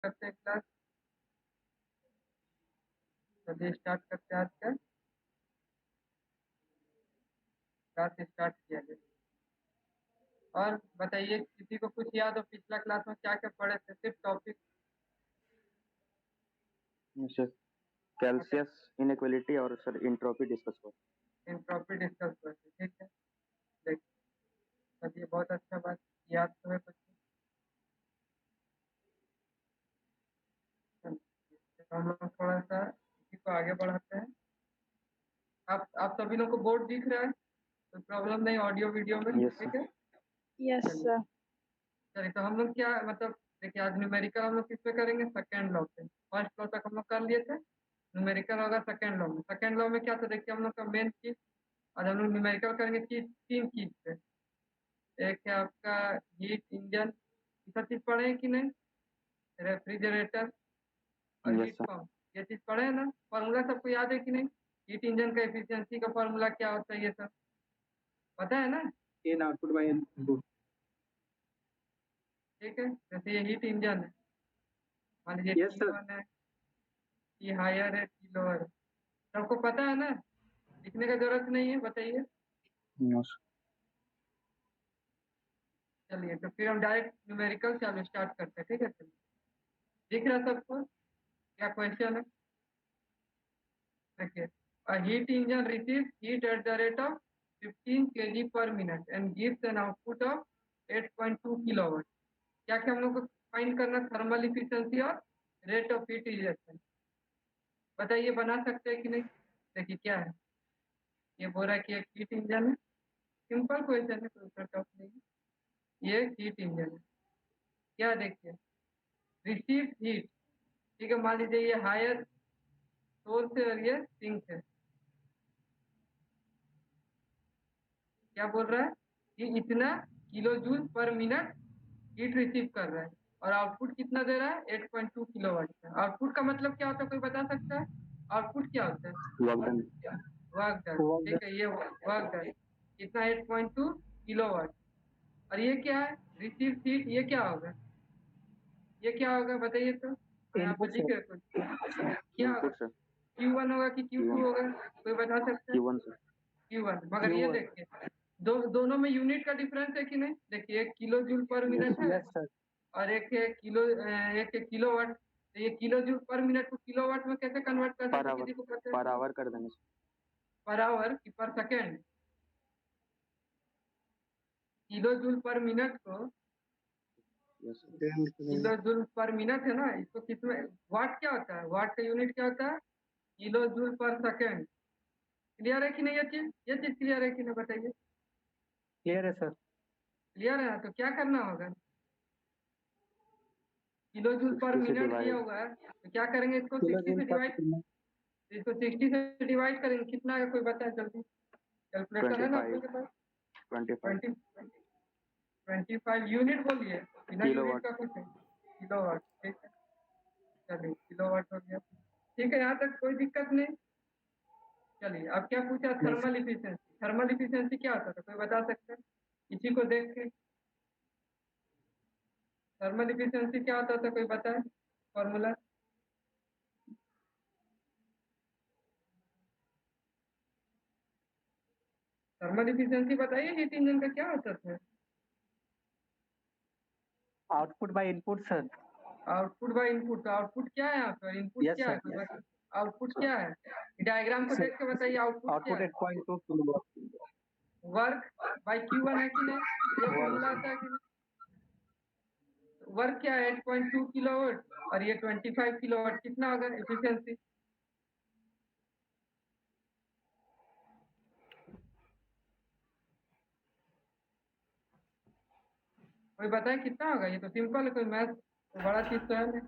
करते हैं क्लास। चलिए स्टार्ट करते हैं आज का क्लास स्टार्ट किया जाए। और बताइए, किसी को कुछ याद हो पिछला क्लास में क्या क्या पढ़े थे? सिर्फ टॉपिक सर कैल्सियस इनइक्वालिटी और सर इंट्रोपी डिस्कस हुआ। एंट्रोपी डिस्कस हुए थे, ठीक है। देखिए, चलिए बहुत अच्छा बात, याद तो है कुछ। चलिए, तो हम लोग थोड़ा सा इसी को आगे बढ़ाते हैं। आप सभी लोग को बोर्ड दिख रहा है? कोई प्रॉब्लम नहीं ऑडियो वीडियो में? यस ठीक सर। है। यस चलिए सर। चलिए, तो हम लोग क्या मतलब, देखिए आज न्यूमेरिकल हम लोग किस पे करेंगे? सेकेंड लॉ पे। फर्स्ट लॉ तक हम लोग कर लिए थे, न्यूमेरिकल होगा सेकेंड लॉ में। सेकेंड लॉ में क्या था देखिए, हम लोग का मेन चीज आज हम लोग न्यूमेरिकल करेंगे चीज, तीन चीज पे। एक है आपका हीट इंजन, ये सब चीज पढ़े हैं कि नहीं? रेफ्रिजरेटर और यस हीट सर। पंप, ये चीज पढ़े हैं ना? फॉर्मूला सबको याद है कि नहीं? हीट इंजन का एफिशिएंसी का फॉर्मूला क्या होता है, ये सब पता है ना? इन आउटपुट बाय इनपुट। ठीक है, जैसे ये हीट इंजन है, मान लीजिए यस सर। T1 है, T हायर है, T लोअर है। सबको पता है ना? लिखने का जरूरत नहीं है, बताइए। यस चलिए, तो फिर हम डायरेक्ट न्यूमेरिकल चालू स्टार्ट करते हैं, ठीक है। चलिए, दिख रहा है सबको? क्या क्वेश्चन है देखिए। A heat engine receives heat at the rate of 15 kg per minute and gives an output of 8.2 kilowatt. क्या क्या हम लोग को फाइंड करना? थर्मल इफिशिएंसी और रेट ऑफ हीट रिजेक्शन। बताइए, बना सकते हैं कि नहीं? देखिए क्या है, ये बोल रहा है कि एक हीट इंजन है। सिंपल क्वेश्चन है, कोई टफ नहीं है। ये हीट इंजन है, क्या देखिए, रिसीव हीट, ठीक है। मान लीजिए ये हायर सोर्स है और ये सिंक है। क्या बोल रहा है कि इतना kilo joule per minute heat receive कर रहा है और आउटपुट कितना दे रहा है? 8.2 किलोवाट का। आउटपुट का मतलब क्या होता है, कोई बता सकता है? आउटपुट क्या होता है? Work done. वर्क डन, ठीक है। ये वर्क डन कितना? 8.2 किलोवाट। और ये क्या है? रिसीव हीट, ये क्या होगा? ये क्या होगा बताइए तो? यहाँ पे इनपुट लिख सर। रहे कुछ, क्या होगा? Input sir. Q1 होगा कि Q2 Q1 होगा? कोई बता सकता है? Q1 sir. Q1। मगर ये Q1। देखिए, दोनों में यूनिट का डिफरेंस है कि नहीं? देखिए, एक किलो जूल पर यस मिनट है यस सर। और एक है एक है किलोवाट। तो ये किलो जूल पर मिनट को किलोवाट में कैसे कन्वर्ट कर पर सकते हैं, आवर। किसी को पता है? पर आवर कर देंगे सर। पर आवर की per second? Kilojoule per minute को, yes sir. Kilojoule per minute है ना, इसको किसमें वाट क्या होता है? वाट का यूनिट क्या होता है? किलो जूल पर सेकेंड। क्लियर है कि नहीं? ये चीज क्लियर है कि नहीं बताइए? क्लियर है सर। क्लियर है ना? तो क्या करना होगा? किलो जूल पर 60 से मिनट दिया डिवाइड। हुआ है, तो क्या करेंगे? इसको किलो 60 जूल से पर डिवाइड, मिनट। इसको 60 से डिवाइड करेंगे, कितना है कोई बताए जल्दी? कैलकुलेटर है ना आप 25। लोग के पास? 25 20 25 यूनिट बोलिए, बिना यूनिट किलोवाट। का कुछ है। किलोवाट, ठीक है। चलिए, किलोवाट हो गया, ठीक है। यहाँ तक कोई दिक्कत नहीं। चलिए, अब क्या पूछा? नहीं sir. Thermal efficiency. Thermal efficiency क्या होता था, कोई बता सकते हैं? इसी को देख के, थर्मल इफिशिएंसी क्या होता था, कोई बताए फॉर्मूला? थर्मल इफिशिएंसी बताइए, हीट इंजन का क्या होता था? Output by input sir. Output by input. तो आउटपुट क्या है यहाँ पर? इनपुट यस क्या है, सर। कोई बता? आउटपुट क्या है? डायग्राम को देख के बताइए, आउटपुट क्या आउटपुट है? 8.2 किलो। वर्क बाय Q1 है कि नहीं? ये फॉर्मूला आता है कि नहीं? वर्क क्या है? 8.2 किलोवाट और ये 25 किलोवाट, कितना होगा एफिशिएंसी? कोई बताए कितना होगा? ये तो सिंपल है, कोई मैथ तो बड़ा चीज तो है नहीं।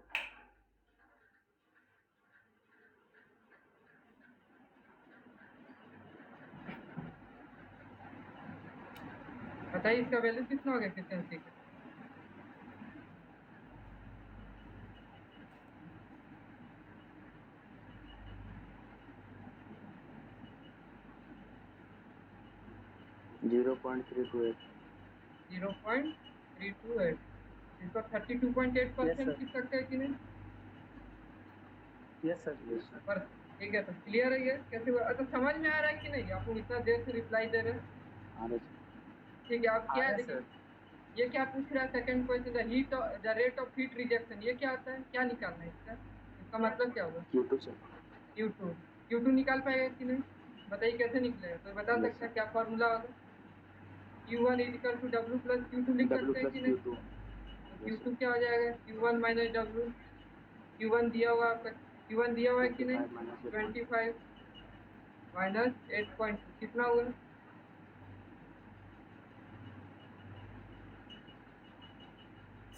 बताइए, इसका वैल्यू कितना होगा एफिशिएंसी का? $0.328। 0.328। इसको 32.8% sir. लिख सकते हैं कि नहीं? Yes, sir. पर ठीक है, तो क्लियर है ये कैसे हुआ? तो समझ में आ रहा है कि नहीं? आप लोग इतना देर से रिप्लाई दे रहे हैं। ठीक है, अब क्या है Yes, देखिए, sir. ये क्या पूछ रहा है? Second question, the rate of heat rejection, ये क्या आता है? क्या निकालना है इसका? इसका मतलब क्या होगा? Q2 से Q2। Q2 निकाल पाएगा कि नहीं? बताइए कैसे निकलेगा? कोई बता Yes, सकता है sir. क्या फॉर्मूला होगा? Q1 equal to W plus Q2 लिख W सकते हैं plus कि नहीं? Q2. तो Yes, Q2 क्या हो जाएगा? Q1 minus W। Q1 दिया हुआ आपका, Q1 दिया हुआ है कि नहीं? 25 minus 25 माइनस 8.2 कितना हुआ?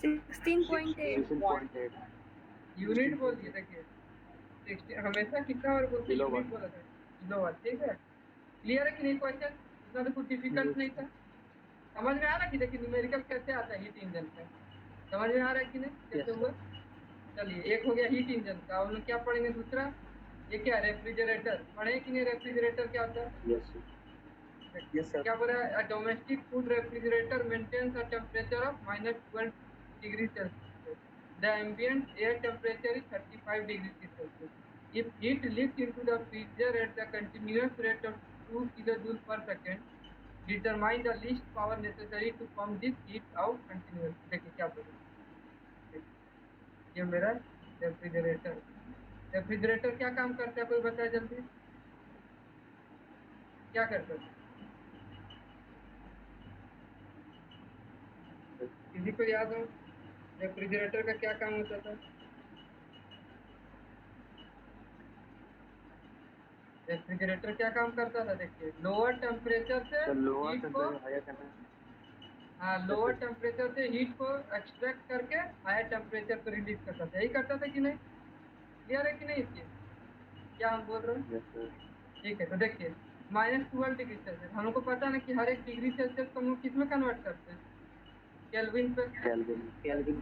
16.8 16.8 यूनिट बोल दिए देखिए, हमेशा कितना और बोलते Kilowatt. यूनिट बोला था, किलोवाट। ठीक है, क्लियर है कि नहीं? क्वेश्चन इतना तो कुछ डिफिकल्ट नहीं था। समझ में आ रहा है कि देखिए न्यूमेरिकल कैसे आता है हीट इंजन का? समझ में आ रहा है कि नहीं कैसे Yes, हुआ? चलिए, एक हो गया हीट इंजन का। हम लोग क्या पढ़ेंगे दूसरा? ये क्या है? रेफ्रिजरेटर। पढ़े कि नहीं? रेफ्रिजरेटर क्या होता है? Yes, sir. Yes, sir. क्या बोला है? Domestic food refrigerator maintains a temperature of -12 degree Celsius. The ambient air temperature is 35 degree Celsius. If heat leaks into the freezer at the continuous rate of 2 kilojoule per second, determine the least power necessary to pump this heat out continuously. देखिए क्या बोले, ये मेरा refrigerator. Refrigerator क्या काम करता है? कोई बताए जल्दी, क्या करता है? किसी को याद हो रेफ्रिजरेटर का क्या काम होता था? रेफ्रिजरेटर क्या काम करता था? देखिए, लोअर टेम्परेचर से Sir, lower हीट को, temperature, higher temperature. हाँ, लोअर टेम्परेचर से हीट को एक्सट्रैक्ट करके हायर टेम्परेचर पे रिलीज करता था। यही करता था कि नहीं? क्लियर है कि नहीं इसके? क्या हम बोल रहे हैं? Yes, sir. ठीक है, तो देखिए, -12 डिग्री सेल्सियस, हम लोग को पता ना कि हर एक डिग्री सेल्सियस को हम लोग किस में कन्वर्ट करते हैं? केल्विन पे। Kelvin. Kelvin.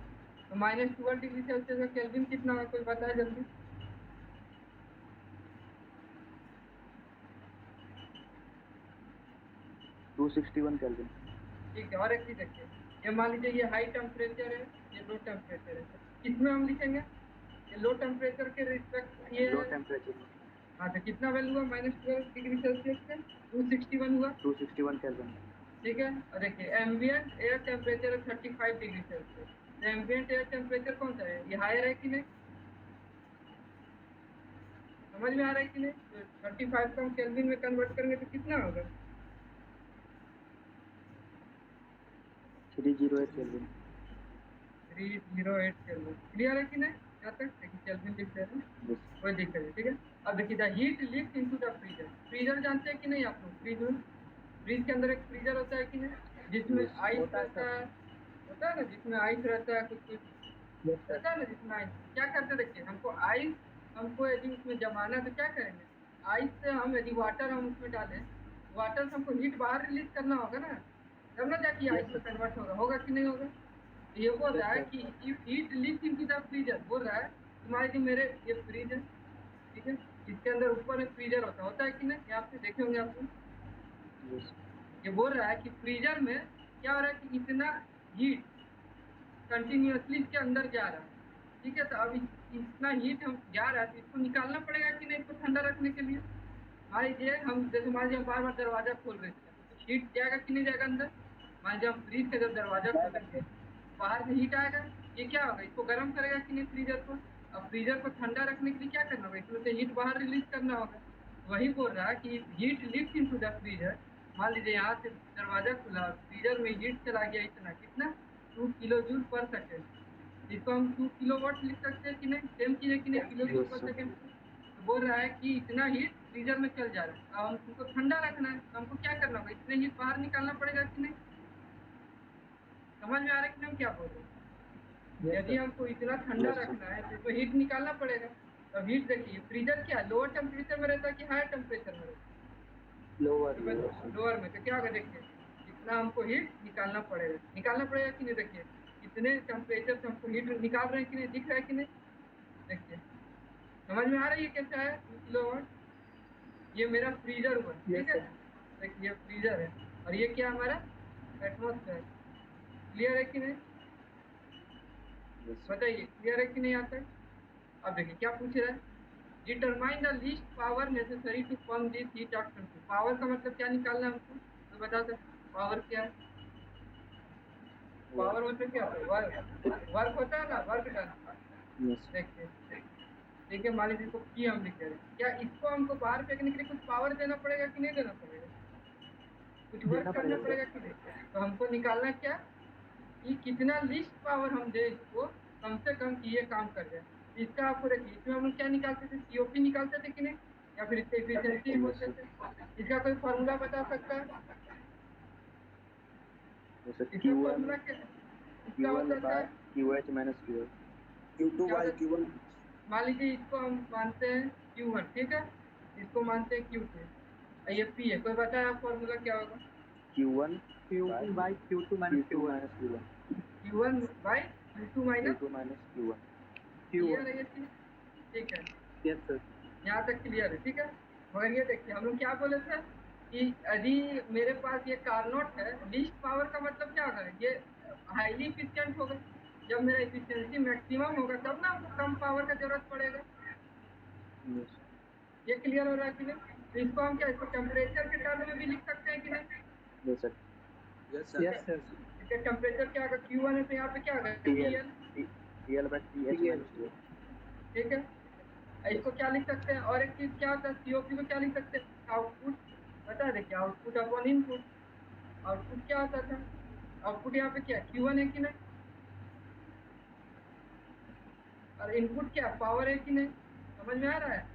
तो -12 डिग्री सेल्सियस का केल्विन कितना होगा? कोई बताए जल्दी। 261 Kelvin. ठीक है, और एक चीज देखिए, ये मान लीजिए ये हाई टेम्परेचर है, ये लो टेम्परेचर है, तो किसमें हम लिखेंगे? ये लो टेम्परेचर के रिस्पेक्ट ये Low है। temperature. हाँ, तो कितना वैल्यू हुआ -12 डिग्री सेल्सियस पे? 261 हुआ। 261 Kelvin. ठीक है, और देखिए एम्बिएंट एयर टेम्परेचर है 35 डिग्री सेल्सियस। तो एम्बिएंट एयर टेम्परेचर कौन सा है? ये हायर है कि नहीं? समझ में आ रहा है कि नहीं? तो 35 को हम केल्विन में कन्वर्ट करेंगे तो कितना होगा? 308 Kelvin. 308 केल्विन। क्लियर है कि नहीं? यहाँ तक देखिए, केल्विन लिख रहे हैं, Yes. कोई दिक्कत नहीं। ठीक है, अब देखिए, the heat leaks into the freezer. Freezer जानते हैं कि नहीं आप लोग? फ्रीज के अंदर एक फ्रीजर होता है कि नहीं, जिसमें Yes. आइस होता है, रहता सर। है? होता है ना, जिसमें आइस रहता है, कुछ कुछ Yes, sir. रहता है ना जिसमें आइस। क्या करते हैं? देखिए, हमको आइस, हमको यदि उसमें जमाना है तो क्या करेंगे? आइस से हम यदि वाटर हम उसमें डालें, वाटर से हमको हीट बाहर रिलीज करना होगा ना, तब ना जाके आइस Yes, में sir. कन्वर्ट होगा कि नहीं होगा? तो ये बोल Yes, रहा है sir. कि if heat leaks into the freezer, बोल रहा है तुम्हारे जो मेरे ये फ्रीज है, ठीक है, इसके अंदर ऊपर में फ्रीजर होता है कि नहीं? यहाँ पे देखे होंगे आप लोग। Yes. ये बोल रहा है कि फ्रीजर में क्या हो रहा है कि इतना हीट कंटिन्यूअसली इसके अंदर जा रहा है। ठीक है, तो अब इतना हीट हम जा रहा है, तो इसको निकालना पड़ेगा कि नहीं, इसको ठंडा रखने के लिए? मान लीजिए हम, जैसे मान लीजिए हम बार बार दरवाजा खोल रहे थे, तो कुछ हीट जाएगा कि नहीं जाएगा अंदर? मान लीजिए हम फ्रीज का जब दरवाजा खोलेंगे, बाहर से हीट आएगा, ये क्या होगा? इसको गर्म करेगा कि नहीं फ्रीजर को? अब फ्रीजर को ठंडा रखने के लिए क्या करना होगा? इसमें से हीट बाहर रिलीज करना होगा। वही बोल रहा है कि heat leaks into the freezer. मान लीजिए यहाँ से दरवाजा खुला, फ्रीजर में हीट चला गया, इतना कितना? 2 किलो जूल पर सेकेंड। इसको हम 2 किलोवाट लिख सकते हैं कि नहीं? सेम चीज है कि नहीं, किलो जूल Yes, पर sir. सेकेंड। तो बोल रहा है कि इतना हीट फ्रीजर में चल जा रहा है, अब हमको ठंडा रखना है, तो हमको क्या करना होगा? इतने हीट बाहर निकालना पड़ेगा कि नहीं? समझ में आ रहा है कि नहीं हम क्या बोल रहे हैं? Yes, यदि sir. हमको इतना ठंडा Yes, sir. रखना है तो इसमें हीट निकालना पड़ेगा। तो हीट देखिए, फ्रीजर क्या लोअर टेम्परेचर में रहता है कि हायर टेम्परेचर में रहता Lower. है? लोअर में। तो क्या होगा? देखिए, इतना हमको हीट निकालना पड़ेगा कि नहीं? देखिए, इतने टेम्परेचर से हमको हीट निकाल रहे हैं कि नहीं, दिख रहा है कि नहीं? देखिए, समझ में आ रहा है ये कैसा है? 2 किलोवाट। ये मेरा फ्रीजर हुआ, Yes, ठीक है। sir. देखिए, ये फ्रीजर है और ये क्या हमारा एटमोस्फेयर। क्लियर है कि नहीं? Yes. बताइए क्लियर है कि नहीं आता है? अब देखिए क्या पूछ रहा है, determine the least power necessary to pump this heat after two. Power का मतलब क्या निकालना है हमको, तो बता सकते पावर क्या है? पावर मतलब क्या होता है? वर्क, वर्क होता है ना, वर्क डन। Yes. देखिए देखिए मान लीजिए इसको पी हम लिख रहे हैं, क्या इसको हमको बाहर फेंकने के लिए कुछ पावर देना पड़ेगा कि नहीं देना पड़ेगा? कुछ वर्क देना करना पड़ेगा पड़ेगा कि नहीं? तो हमको निकालना क्या कि कितना लिस्ट पावर हम दे इसको, कम से कम कि ये काम कर जाए। इसका आपको देखिए इसमें हम लोग क्या निकालते थे, सीओपी निकालते थे कि नहीं, या फिर इसके एफिशिएंसी बोलते थे। इसका कोई फॉर्मूला बता सकता है? जैसे इसका फॉर्मूला क्या है? इसका Q1 मतलब by क्या है? QH minus QA. Q2 क्या by होता है? Q1 मान लीजिए इसको हम मानते हैं Q1, ठीक है, इसको मानते हैं Q2, ये P है। कोई बताए आप फॉर्मूला क्या होगा? Q1 Q1 by Q2 minus Q2 Q1 minus Q1. Q1 by Q2 minus. Q2 minus Q1. Clear है ये चीज? ठीक है, yes sir यहाँ तक क्लियर है, ठीक है। मगर ये देखिए हम लोग क्या बोले थे कि यदि मेरे पास ये कारनोट है, लीस्ट पावर का मतलब क्या होगा, ये हाईली इफिशिएंट होगा। जब मेरा इफिशियंसी मैक्सिमम होगा तब ना हमको कम पावर का जरूरत पड़ेगा। Yes. ये क्लियर हो रहा है कि नहीं? तो इसको हम क्या, इसको टेम्परेचर के टर्म में भी लिख सकते हैं कि नहीं? Yes sir. yes sir इसका टेम्परेचर क्या होगा, Q1 है तो यहाँ पे क्या होगा, TL. TL। TL by TH TL minus TH. ठीक है, इसको क्या लिख सकते हैं, और एक चीज क्या होता है, सीओपी को क्या लिख सकते हैं, आउटपुट। बता देखिए आउटपुट अपॉन इनपुट। आउटपुट क्या होता था, आउटपुट यहाँ पे क्या Q1 है कि नहीं, और इनपुट क्या पावर है कि नहीं, समझ में आ रहा है?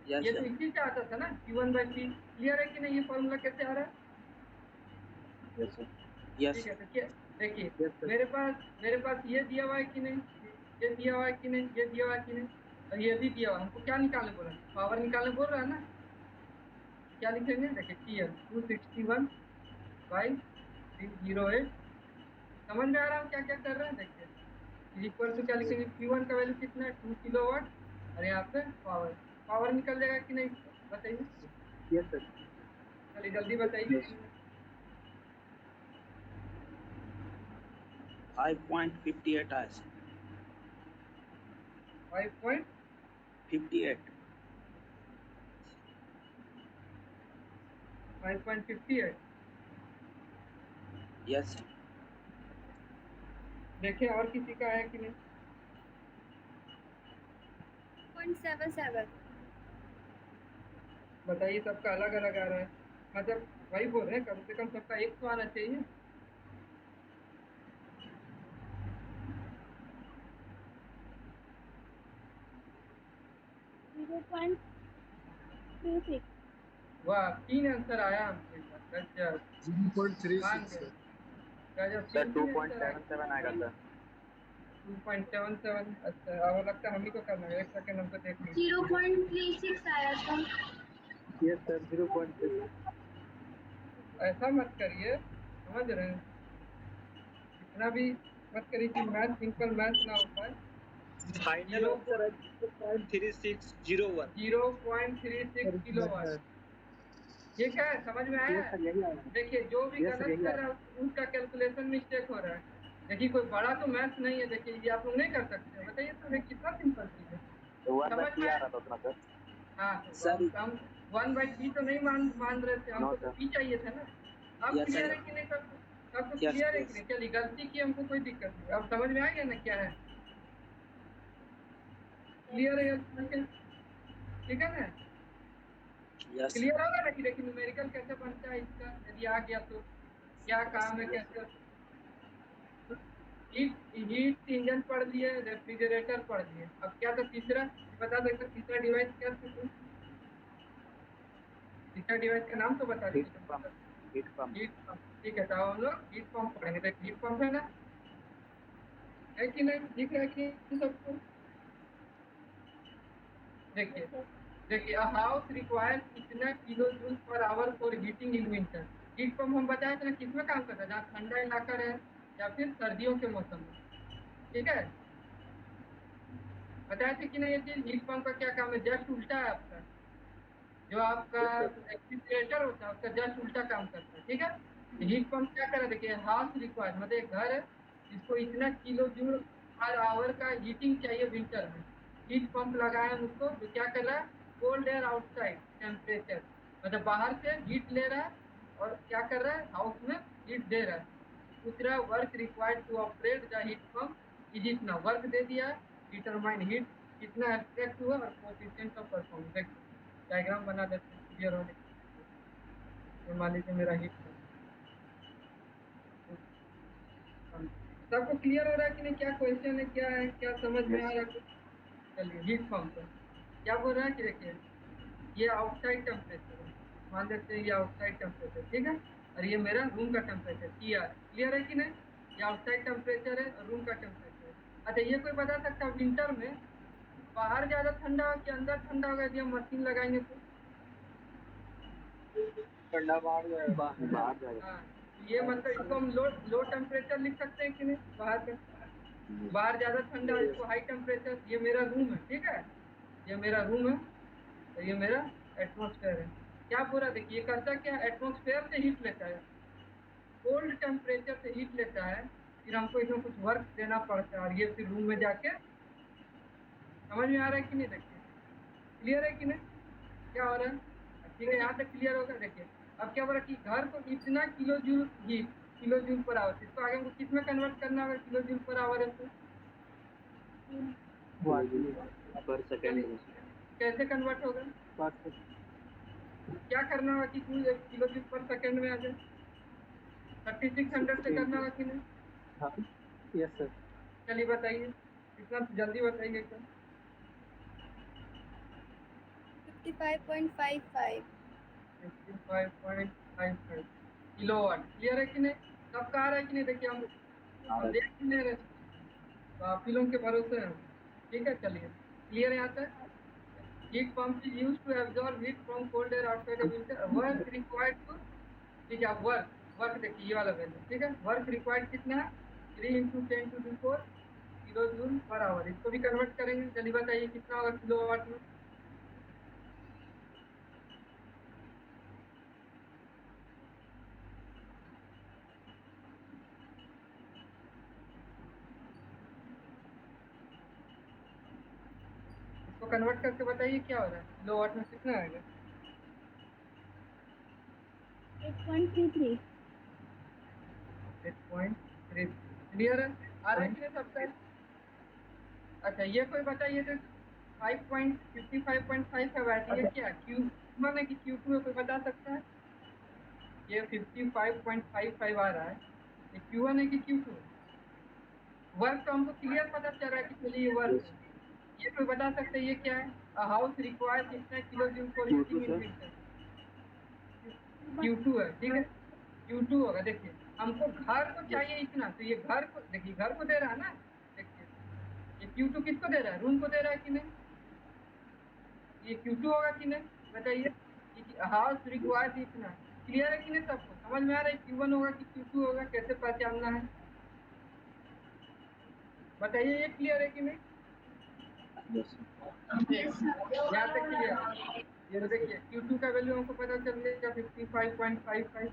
yes ये sir तो इसी से आता था ना, Q1 बाई P। क्लियर है कि नहीं, ये फॉर्मूला कैसे आ रहा है? Yes sir. yes ठीक है, तो क्या देखिए yes sir मेरे पास ये दिया हुआ है कि नहीं, ये दिया हुआ है कि नहीं, ये दिया हुआ है कि नहीं, और ये भी दिया हुआ है। हमको क्या निकालने बोल रहा है, पावर निकालने बोल रहा है ना। क्या लिखेंगे, देखिए TL 261 बाई 308। समझ में आ रहा है हम क्या क्या कर रहे हैं? देखिए इक्वल टू क्या लिखेंगे, Q1 का वैल्यू कितना है 2 किलोवाट, और यहाँ पे पावर, पावर निकल जाएगा कि नहीं, बताइए yes sir चलिए जल्दी बताइए। Yes. 5.58 आया 5.58। 58 yes sir देखें और किसी का है कि नहीं। 0.77 बताइए, सबका अलग अलग आ रहा है, मतलब वही बोल रहे हैं, कम से कम सबका एक तो आना चाहिए। 0.26 वाह, 3 आंसर आया हमके पास, गजब, 0.36 मान गए, sir गजब, Sir 3 आंसर आ 2.77 आएगा sir. 2.77। अच्छा, अब लगता है हम ही को करना है, एक सेकंड हमको देख लीजिए। 0.36 आया था। yes sir 0.36 ऐसा मत करिए, समझ रहे हैं, इतना भी मत करिए कि मैथ, सिंपल मैथ ना हो पाए। final answer है 0.3601 0.36 किलोवाट, ठीक है, समझ में आया? yes sir यही आया देखिए जो भी yes sir गलत यही कर आया रहा है उसका कैलकुलेशन मिस्टेक हो रहा है। देखिए कोई बड़ा तो मैथ नहीं है, देखिए ये आप लोग नहीं कर सकते, बताइए तो, ये कितना सिंपल चीज है, तो 1 by समझ में P आ आया? रहा था उतना sir. हाँ, तो sir हम 1/3 तो नहीं मान रहे थे, No हमको तो sir. P चाहिए था ना। अब yes क्लियर sir है कि नहीं सबको, सबको yes क्लियर है कि yes नहीं? चलिए गलती की, हमको कोई दिक्कत नहीं, अब समझ में आ गया ना क्या है, क्लियर है, ठीक है ना? yes sir क्लियर होगा ना कि देखिए न्यूमेरिकल कैसे बनता है इसका, यदि आ गया तो क्या काम है, कैसे। हीट इंजन पढ़ लिए, रेफ्रिजरेटर पढ़ लिए, अब क्या था तीसरा, ये बता सकते तीसरा डिवाइस क्या था? तीसरा डिवाइस का नाम तो बता Heat दीजिए। pump. Heat pump. Heat pump, ठीक है, तो हम लोग हीट पंप पढ़ेंगे। तो हीट पंप है ना, है कि नहीं, दिख रहा है कि नहीं सबको? देखिए देखिए, हाउस रिक्वायर्स इतना kilo joule per hour for heating in winter. Heat pump हम बताए थे ना किसमें काम करता है, जहाँ ठंडा इलाका है या फिर सर्दियों के मौसम में, ठीक है, बताए थे कि नहीं ये चीज। हीट पंप का क्या काम है, जस्ट उल्टा है आपका, जो आपका रेफ्रिजरेटर होता है उसका जस्ट उल्टा काम करता है, ठीक है। हीट पंप क्या कर रहा है, देखिए हाउस रिक्वायर्ड मतलब एक घर है जिसको इतना किलो जूल हर आवर का हीटिंग चाहिए विंटर में। हीट पंप लगाए हम उसको, जो क्या कर रहा है, कोल्ड एयर आउटसाइड टेम्परेचर, मतलब बाहर से हीट ले रहा है और क्या कर रहा है, हाउस में हीट दे रहा है। दूसरा, work required to operate the heat pump is इतना, वर्क दे दिया है, डिटरमाइन हीट कितना एक्सट्रैक्ट हुआ और कोएफिशिएंट ऑफ परफॉर्मेंस। डायग्राम बना देते हैं क्लियर होने के लिए। मान लीजिए मेरा हीट पंप, सबको क्लियर हो रहा है कि नहीं, क्या क्वेश्चन है, क्या है, क्या समझ में आ रहा है? चलिए, हीट पंप है, क्या बोल रहा है कि देखिए ये आउटसाइड टेम्परेचर है, मान लेते हैं ये आउटसाइड टेम्परेचर, ठीक है, और ये मेरा रूम का टेम्परेचर TR, क्लियर है कि नहीं? ये आउटसाइड टेम्परेचर है और रूम का टेम्परेचर है। अच्छा, ये कोई बता सकता है विंटर में बाहर ज्यादा ठंडा हो कि अंदर ठंडा होगा यदि हम मशीन लगाएंगे तो? ठंडा बाहर जाएगा। बाहर जाएगा। हाँ, ये मतलब इसको हम लो टेम्परेचर लिख सकते हैं कि नहीं, बाहर का, बाहर ज्यादा ठंडा है इसको हाई टेम्परेचर। ये मेरा रूम है, ठीक है, ये मेरा रूम है और ये मेरा एटमॉस्फेयर है। क्या पूरा देखिए, ये करता क्या, एटमॉस्फेयर से हीट लेता है, कोल्ड टेम्परेचर से हीट लेता है, फिर हमको इसमें कुछ वर्क देना पड़ता है और ये फिर रूम में जाके, समझ में आ रहा है कि नहीं? देखिए क्लियर है कि नहीं, क्या हो रहा है? ठीक है, यहाँ तक क्लियर होगा। देखिए अब क्या बोला कि घर को इतना kilo joule heat, kilo joule per hour, इसको आगे हमको किस में कन्वर्ट करना होगा, किलो जूल पर आवर है तो पर सेकेंड में। कैसे कन्वर्ट होगा, क्या करना होगा कि किलो जूल पर सेकेंड में आ जाए? 3600 से करना होगा कि नहीं? Yes sir. चलिए बताइए, इतना जल्दी बताइए एकदम। 55.55 55.55 किलोवाट, क्लियर है कि नहीं? सबका आ रहा है कि नहीं? देखिए हम देख ही नहीं रहे, तो आप ही लोगों के भरोसे हैं, ठीक है। चलिए क्लियर है यहाँ तक। Heat pump is use to absorb heat from cold air outside of winter, work required to, ठीक है, वर्क वर्क देखिए ये वाला वैल्यू, ठीक है, वर्क रिक्वायर्ड कितना है, 3 × 10⁴ किलो जूल पर आवर, इसको भी कन्वर्ट करेंगे। चलिए बताइए कितना होगा किलोवाट में? इसको कन्वर्ट करके बताइए क्या हो रहा है, किलोवाट में कितना आएगा? 8.33 8.3, क्लियर है, आ रहा है कि नहीं सबका? अच्छा, ये कोई बताइए तो 55.5 है वैसे, ये क्या Q1 है कि Q2 है, कोई बता सकता है? ये 55.55 आ रहा है, ये Q1 है कि Q2? वर्क तो हमको क्लियर पता चल रहा है कि चलिए ये वर्क है, ये कोई बता सकते हैं ये क्या है? हाउस रिक्वायर्स इतना kilo joule for heating in winter, Q2 है, ठीक है, Q2 होगा। देखिए हमको घर को चाहिए इतना, तो ये घर को देखिए, घर को दे रहा है ना, देखिए ये Q2 किसको दे रहा है, रूम को दे रहा है कि नहीं? ये Q2 होगा कि नहीं, बताइए? हाउस रिक्वायर्स इतना, क्लियर है कि नहीं, सबको समझ में आ रहा है Q1 होगा कि Q2 होगा, कैसे पहचानना है बताइए, ये क्लियर है कि नहीं? यहाँ तक क्लियर। ये तो देखिए Q2 का वैल्यू हमको पता चल गया 55.55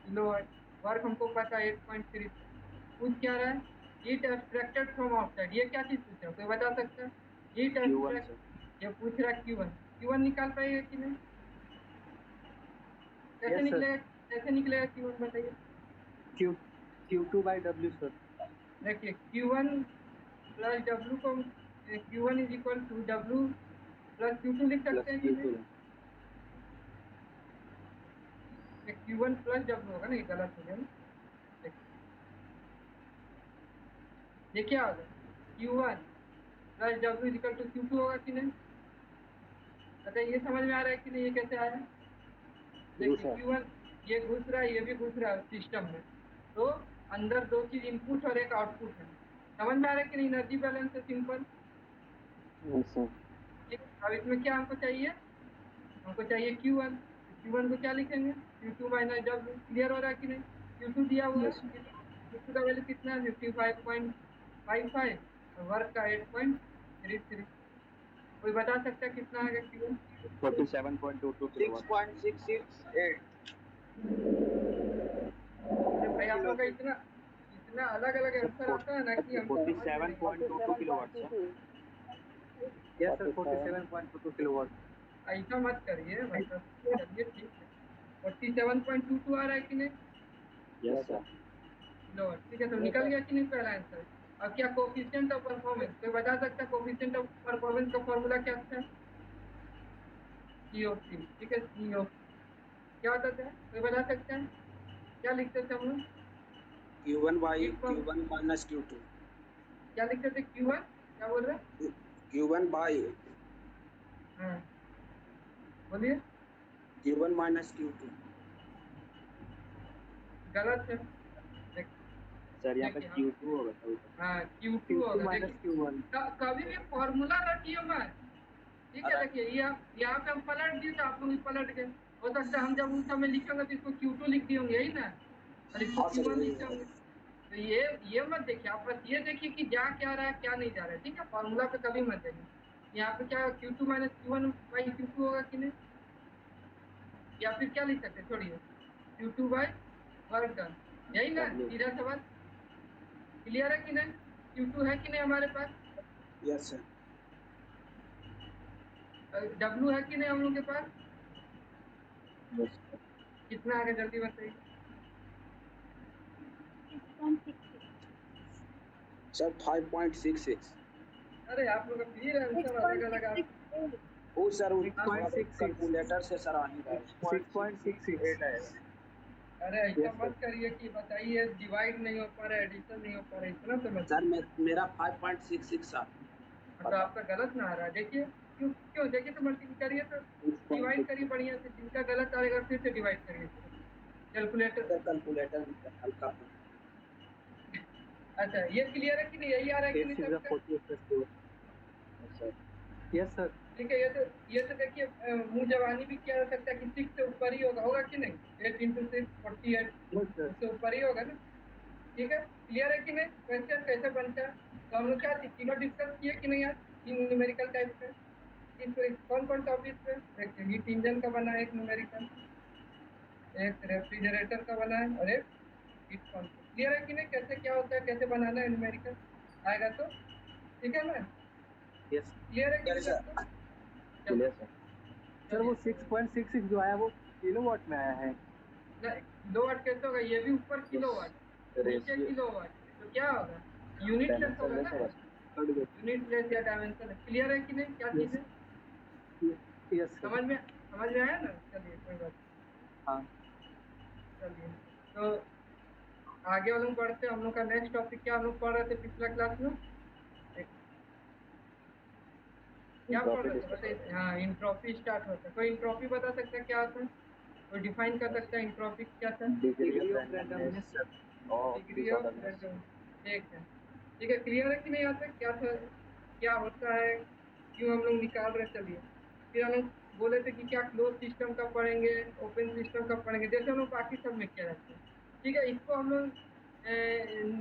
किलोवाट, वर्क हमको पता है 8.3। पूछ क्या रहा है, हीट एक्सट्रैक्टेड फ्रॉम आउटसाइड, ये क्या चीज पूछ रहा है, कोई बता सकता है? Heat Q1 extract, sir. ये पूछ रहा है Q1 निकाल पाएगा कि नहीं? कैसे Yes, sir. निकलेगा, कैसे निकलेगा Q1 बताइए? Q2/W sir. देखिए Q1 प्लस W को Q1 is equal to W plus Q2 लिख प्लस सकते हैं कि नहीं? Q2 Q1 प्लस W होगा ना, ये गलत हो गया ना, ये क्या होगा, Q1 plus W is equal to Q2 होगा कि नहीं? अच्छा, ये समझ में आ रहा है कि नहीं, ये कैसे आया? देखिए Q1 ये घुस रहा है, ये भी घुस रहा है सिस्टम में, तो अंदर दो चीज इनपुट और एक आउटपुट है, समझ में आ रहा है कि नहीं? एनर्जी बैलेंस है सिंपल। अब इसमें क्या हमको चाहिए, हमको चाहिए Q1, Q1 को क्या लिखेंगे, Q2 माइनस W, क्लियर हो रहा है कि नहीं? Q2 दिया हुआ है, Q2 का वैल्यू कितना है 55.55 और वर्क का 8.33, कोई बता सकता है कितना आएगा Q1? 47.22 किलोवाट। 6.668 भाई आप लोग का इतना इतना अलग अलग आंसर आता है ना कि हम 47.22 kilowatt sir. Yes sir 47.22 kilowatt. ऐसा मत करिए, मतलब चलिए ठीक है। 47.22 आ रहा है कि नहीं यस सर। किलोवाट? ठीक है, तो निकल गया कि नहीं पहला आंसर। अब क्या कोफिशिएंट ऑफ परफॉर्मेंस, कोई बता सकता है कोफिशिएंट ऑफ परफॉर्मेंस का फॉर्मूला क्या था? COP, ठीक है, CO क्या होता था, कोई बता सकता है? क्या लिखते थे हम लोग? Q1 by Heat pump- Q1 minus Q2. क्या लिखते थे? Q1 क्या बोल रहे हैं? Q1 by हाँ बोलिए। Q1 minus Q2. गलत है। सर यहाँ पे देखिए, Q2 होगा सर। हाँ Q2 Q2 होगा। माइनस देखिए Q1। कभी भी फॉर्मूला रखिए मत, ठीक है। अरे। देखिए यहाँ पे हम पलट दिए तो आप लोग भी पलट गए। हो सकता है हम जब उस समय लिखेंगे तो इसको Q2 लिख दिए होंगे, यही ना, और इसको हाँ सर, Q1 यही लिखे है। होंगे। तो ये मत देखिए, आप बस ये देखिए कि जा क्या रहा है क्या नहीं जा रहा है, ठीक है। फॉर्मूला पे कभी मत देखिए। यहाँ पे क्या Q2 minus Q1 by Q2 होगा कि नहीं, या फिर क्या लिख सकते, छोड़िए, Q2 बाई वर्ग डन, यही ना सीधा सवाल। क्लियर है कि नहीं? Q2 है कि नहीं हमारे पास? Yes sir. W है कि नहीं हम लोग के पास? Yes sir. कितना आगे जल्दी बताइए। 6.66 Sir 5.66. अरे आप लोग का फिर आंसर अलग अलग आप 6.66 वो सर 6.66 कैलकुलेटर से सर आ नहीं रहा है। 6.68 आएगा। अरे ऐसा Yes, sir. मत करिए कि बताइए डिवाइड नहीं हो पा रहा है, एडिशन नहीं हो पा रहा है, इतना समझ। सर मेरा 5.66 आ। तो आपका गलत ना आ रहा है। देखिए क्यों क्यों, देखिए तो मल्टीप्लाई करिए तो डिवाइड करिए बढ़िया से, जिनका गलत आएगा फिर से डिवाइड करिए कैलकुलेटर। सर कैलकुलेटर हल्का। अच्छा ये क्लियर है कि नहीं, यही आ रहा है कि नहीं 8 6 सबका? 48 plus 2. Yes sir. Yes sir. ठीक है, ये तो देखिए मुंह जवानी भी किया जा सकता है कि 6 से ऊपर ही होगा कि नहीं, 8 इंटू 6 48 Yes sir. उससे ऊपर ही होगा ना। ठीक है, क्लियर है कि नहीं? क्वेश्चन कैसे बनता है तो हम लोग क्या तीनों डिस्कस किए कि नहीं यार, तीन न्यूमेरिकल टाइप पे। कौन कौन टॉपिक पे देखिए, हीट इंजन का बना है एक न्यूमेरिकल, एक रेफ्रिजरेटर का बना है, और एक हीट पंप। क्लियर है कि नहीं कैसे क्या होता है, कैसे बनाना है न्यूमेरिकल, आएगा तो ठीक है ना। Yes. क्लियर है कि नहीं Yes, sir. सबको? Clear sir. सर वो 6.66 जो आया वो किलोवाट में आया है। किलोवाट कैसे होगा, ये भी ऊपर किलोवाट नीचे रेशियो किलोवाट, तो क्या होगा, यूनिट लेस होगा डायमेंशन ना, लेस होगा। यूनिट लेस या डायमेंशन। क्लियर है कि नहीं क्या चीज़ है? Yes sir. समझ में आया ना। चलिए कोई बात नहीं। हाँ। चलिए तो आगे हम लोग बढ़ते हैं। हम लोग का नेक्स्ट टॉपिक क्या हम लोग पढ़ रहे थे पिछला क्लास में, क्या पढ़ रहे थे बताइए। हाँ इंट्रोपी स्टार्ट होता है। कोई इंट्रोपी बता सकता है क्या होता है, कोई डिफाइन कर सकता है इंट्रोपी क्या था? Degree Degree of of randomness randomness sir. Of degree of disorderness. Freedom. ठीक है क्लियर है कि नहीं आता क्या था, क्या होता है, क्यों हम लोग निकाल रहे हैं। चलिए फिर हम लोग बोले थे कि क्या क्लोज सिस्टम का पढ़ेंगे, ओपन सिस्टम का पढ़ेंगे, जैसे हम लोग बाकी सब में किया जाता है। ठीक है, इसको हम लोग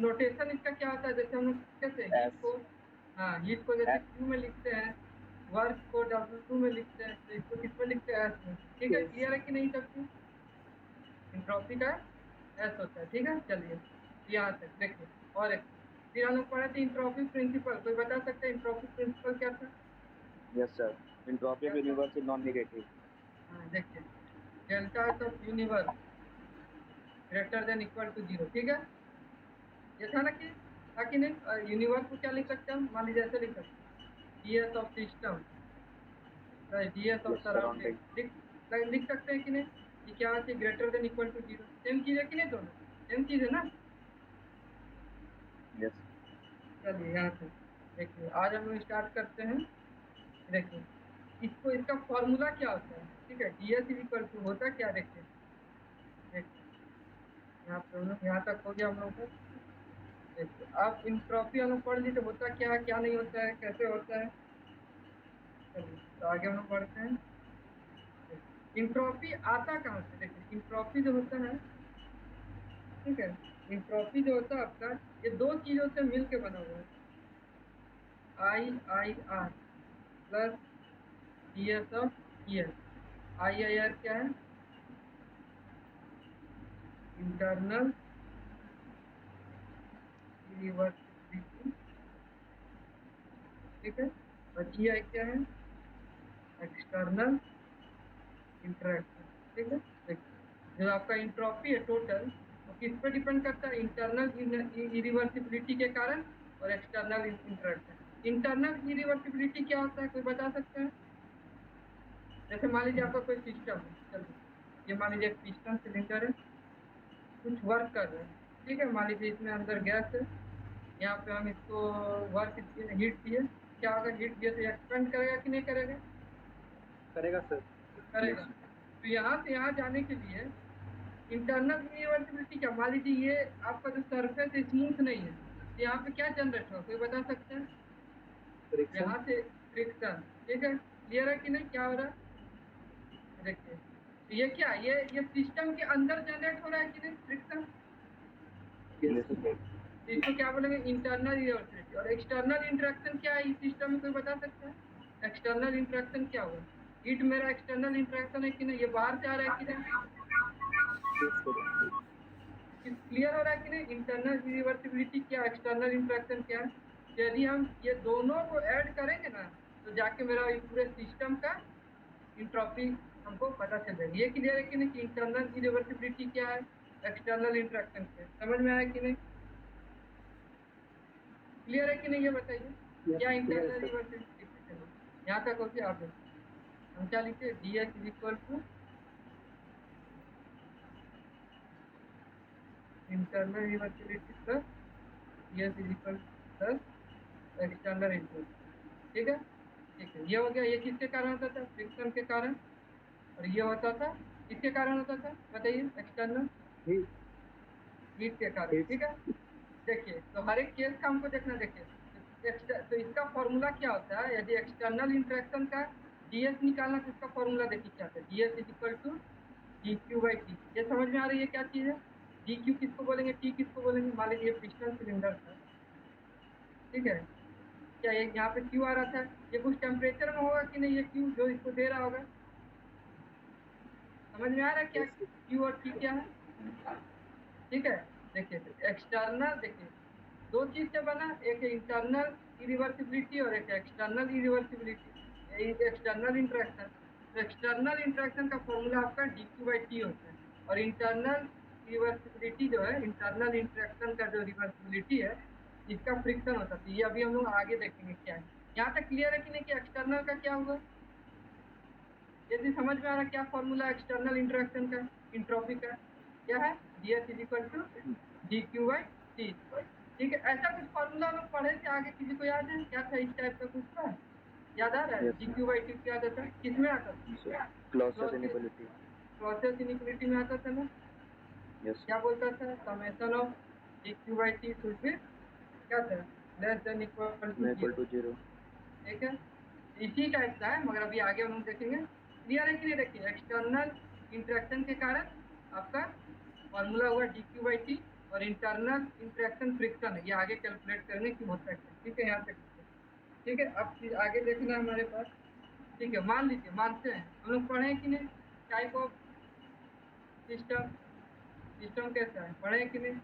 नोटेशन इसका क्या होता है, जैसे हम लोग कैसे हीट को, हाँ हीट को जैसे क्यू में लिखते हैं, वर्क को W में लिखते हैं, तो इसको किस में लिखते हैं, S में। ठीक है, क्लियर है कि नहीं सब चीज? इंट्रोपी का एस होता है। ठीक है, चलिए यहाँ तक देखिए। और एक फिर हम लोग पढ़े थे इंट्रोपी प्रिंसिपल, कोई बता सकते हैं इंट्रोपी प्रिंसिपल क्या था? Yes sir. Entropy of universe is non negative. हाँ देखिए, delta of universe greater than equal to 0। ठीक है, ये था ना कि था कि नहीं। यूनिवर्स को क्या लिख सकते हैं हम, मान लीजिए ऐसे लिख सकते हैं, DS of system, DS of yes surrounding, surrounding. लिख सकते हैं कि नहीं, कि क्या है greater than equal to 0। Same चीज है कि नहीं, दोनों सेम चीज है ना। यस। चलिए यहाँ से देखिए, आज हम लोग स्टार्ट करते हैं। देखिए इसको, इसका फॉर्मूला क्या होता है, ठीक है, डीएस इक्वल टू होता क्या, देखिए यहाँ पे हम लोग यहाँ तक हो गया हम लोग को। देखिए आप इंट्रोपी हम लोग पढ़ लीजिए, होता क्या है क्या नहीं होता है, कैसे होता है। चलिए तो आगे हम लोग बढ़ते हैं। इंट्रोपी आता कहाँ से, देखिए इंट्रोपी जो होता है, ठीक है, इंट्रोपी जो होता है आपका, ये दो चीजों से मिल के बना हुआ है, IIR plus DS of ES. IIR क्या है, इंटरनल रिवर्सिबिलिटी, ठीक है। और ये क्या है, एक्सटर्नल इंटरेक्शन, ठीक है। देखिए जो आपका इंट्रोपी है टोटल, वो किस पे डिपेंड करता है, इंटरनल इरिवर्सिबिलिटी के कारण और एक्सटर्नल इंटरेक्शन। इंटरनल इरिवर्सिबिलिटी क्या होता है, कोई बता सकते हैं? जैसे मान लीजिए आपका कोई सिस्टम है, चलिए ये मान लीजिए एक पिस्टन सिलेंडर है, कुछ वर्क कर रहे हैं, ठीक है। मान लीजिए इसमें अंदर गैस है, यहाँ पे हम इसको वर्क हीट दिए, क्या होगा, हीट दिए तो एक्सपेंड करेगा कि नहीं करेगा? करेगा सर। करेगा। तो यहाँ से यहाँ जाने के लिए इंटरनल इरिवर्सिबिलिटी क्या, मान लीजिए ये आपका जो सरफेस स्मूथ नहीं है, तो यहाँ पे क्या जनरेट होगा, कोई बता सकते हैं? फ्रिक्शन। यहाँ से फ्रिक्शन, ठीक है। क्लियर है कि नहीं, क्या हो रहा है? देखिए तो ये क्या, ये सिस्टम के अंदर जनरेट हो रहा है कि नहीं फ्रिक्शन? इसको क्या बोलेंगे, इंटरनल इरिवर्सिबिलिटी। और एक्सटर्नल इंटरेक्शन क्या है इस सिस्टम में, कोई बता सकता है? एक्सटर्नल इंटरेक्शन क्या होगा? हीट मेरा एक्सटर्नल इंटरेक्शन है कि नहीं, ये बाहर से आ रहा है कि नहीं? क्लियर हो रहा है कि नहीं? इंटरनल इरिवर्सिबिलिटी क्या, एक्सटर्नल इंटरेक्शन क्या है। यदि हम ये दोनों को ऐड करेंगे ना, तो जाके मेरा ये पूरे सिस्टम का इंट्रोपी हमको पता चल जाएगी। ये क्लियर है कि नहीं कि इंटरनल इरिवर्सिबिलिटी क्या है, एक्सटर्नल इंटरेक्शन क्या है? समझ में आया कि नहीं? क्लियर है कि नहीं, ये बताइए क्या इंटरनल इरिवर्सिबिलिटी। यहाँ तक हो गया। आप हम क्या लिखते, D H is equal to internal irreversibility plus D H is equal plus external interaction, ठीक है। ठीक है, ये हो गया। ये किसके कारण होता था, फ्रिक्शन के कारण। और ये होता था किसके कारण होता था, बताइए, एक्सटर्नल हीट के कारण, ठीक है। देखिए तो हर एक केस का हमको देखना। देखिए तो इसका फॉर्मूला क्या होता है, यदि एक्सटर्नल इंटरेक्शन का डीएस निकालना, तो इसका फॉर्मूला देखिए क्या होता है, DS is equal to D Q by T. ये समझ में आ रही है क्या चीज़ है? डी क्यू किसको बोलेंगे, टी किसको बोलेंगे? मान लीजिए पिस्टन सिलेंडर था, ठीक है। क्या ये यहाँ पे क्यू आ रहा था, ये कुछ टेम्परेचर में होगा कि नहीं, ये क्यू जो इसको दे रहा होगा? समझ में आ रहा है क्या क्यू और टी क्या है, ठीक है। देखिए एक्सटर्नल, देखिए दो चीज से बना, एक इंटरनल इरिवर्सिबिलिटी और एक एक्सटर्नल इरिवर्सिबिलिटी, एक्सटर्नल इंटरेक्शन। तो एक्सटर्नल इंटरेक्शन का फॉर्मूला आपका डी क्यू बाई टी होता है, और इंटरनल रिवर्सिबिलिटी जो है, इंटरनल इंटरेक्शन का जो रिवर्सिबिलिटी है, इसका फ्रिक्शन होता है। ये अभी हम लोग आगे देखेंगे क्या है। यहाँ तक क्लियर है कि नहीं कि एक्सटर्नल का क्या हुआ? यदि समझ में आ रहा क्या फॉर्मूला एक्सटर्नल इंटरेक्शन का, इंट्रोपी का क्या है, D H is equal to D Q by T, ठीक है। ऐसा कुछ फॉर्मूला लोग पढ़े थे आगे, किसी को याद है क्या था इस टाइप का कुछ था, याद आ रहा है? डी क्यू बाई टी क्या आता था, किसमें आता था? Clauses inequality. प्रोसेस इनइक्वालिटी में आता था ना। यस। क्या बोलता था, summation of D Q by T should be क्या था, लेस देन इक्वल टू 0। ठीक है। इसी टाइप का है, मगर अभी आगे हम देखेंगे। क्लियर है कि नहीं? देखिए एक्सटर्नल इंटरेक्शन के कारण आपका फॉर्मूला हुआ डी क्यू बाई टी, और इंटरनल इंटरेक्शन फ्रिक्शन है, ये आगे कैलकुलेट करने की होता है, ठीक है। यहाँ तक ठीक है। अब फिर आगे देखना है हमारे पास, ठीक है। मान लीजिए, मानते हैं हम लोग पढ़े कि नहीं टाइप ऑफ सिस्टम, सिस्टम कैसा है पढ़े कि नहीं,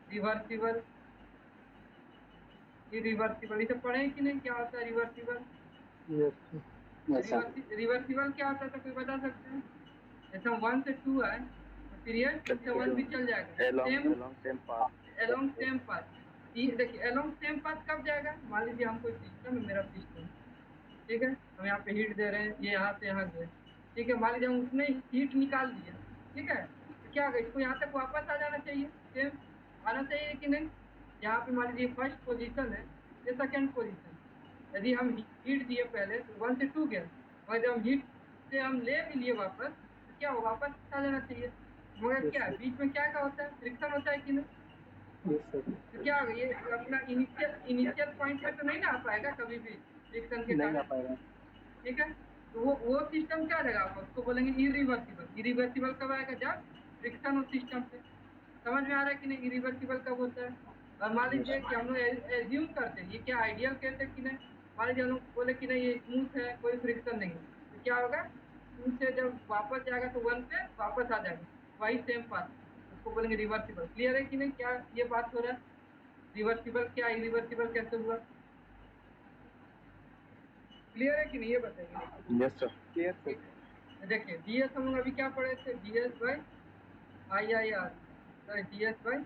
रिवर्सिबल, इरिवर्सिबल, इसे पढ़े कि नहीं, क्या होता है रिवर्सिबल? रिवर्सिबल क्या होता है, तो कोई बता सकते हैं? जैसे 1 से 2 है तो पीरियड 2 से 1 भी चल जाएगा, along same path। Along same path. देखिए एलोंग सेम पाथ कब जाएगा, मान लीजिए हम कोई सिस्टम है, मेरा पिस्टन, ठीक है। हम यहाँ पे हीट दे रहे हैं, ये यहाँ से यहाँ गए, ठीक है। मान लीजिए हम उसने हीट निकाल दिया, ठीक है। तो क्या होगा, इसको यहाँ तक वापस आ जाना चाहिए, सेम आना चाहिए कि नहीं? यहाँ पे मान लीजिए फर्स्ट पोजीशन है, ये सेकंड पोजीशन। यदि हम हीट दिए पहले तो 1 से 2 गया, और जब हम हीट से हम ले भी लिए वापस, तो क्या वापस आ जाना चाहिए। मगर क्या है, बीच में क्या का होता है, फ्रिक्शन होता है कि नहीं? तो क्या होगा, ये अपना इनिशियल पॉइंट में तो नहीं ना आ पाएगा कभी भी फ्रिक्शन के कारण, ठीक है। तो वो सिस्टम क्या रहेगा, आप उसको बोलेंगे इरिवर्सिबल। इरिवर्सिबल कब आएगा, जब फ्रिक्शन हो सिस्टम पे। समझ में आ रहा है कि नहीं, इरिवर्सिबल कब होता है? और मान लीजिए कि हम लोग एज्यूम करते हैं, ये क्या आइडियल केस है कि नहीं, मान लीजिए हम लोग बोले कि नहीं ये स्मूथ है, कोई फ्रिक्शन नहीं है, तो क्या होगा, 2 से जब वापस जाएगा तो 1 पे वापस आ जाएगा, वही सेम पाथ, उसको बोलेंगे रिवर्सिबल। क्लियर है कि नहीं, क्या ये बात हो रहा है? रिवर्सिबल क्या, इरिवर्सिबल कैसे हुआ? क्लियर है कि नहीं ये बताइए। Yes sir. Yes, sir. तो देखिए डीएस हम लोग अभी क्या पढ़े थे, DS by IIR, DS by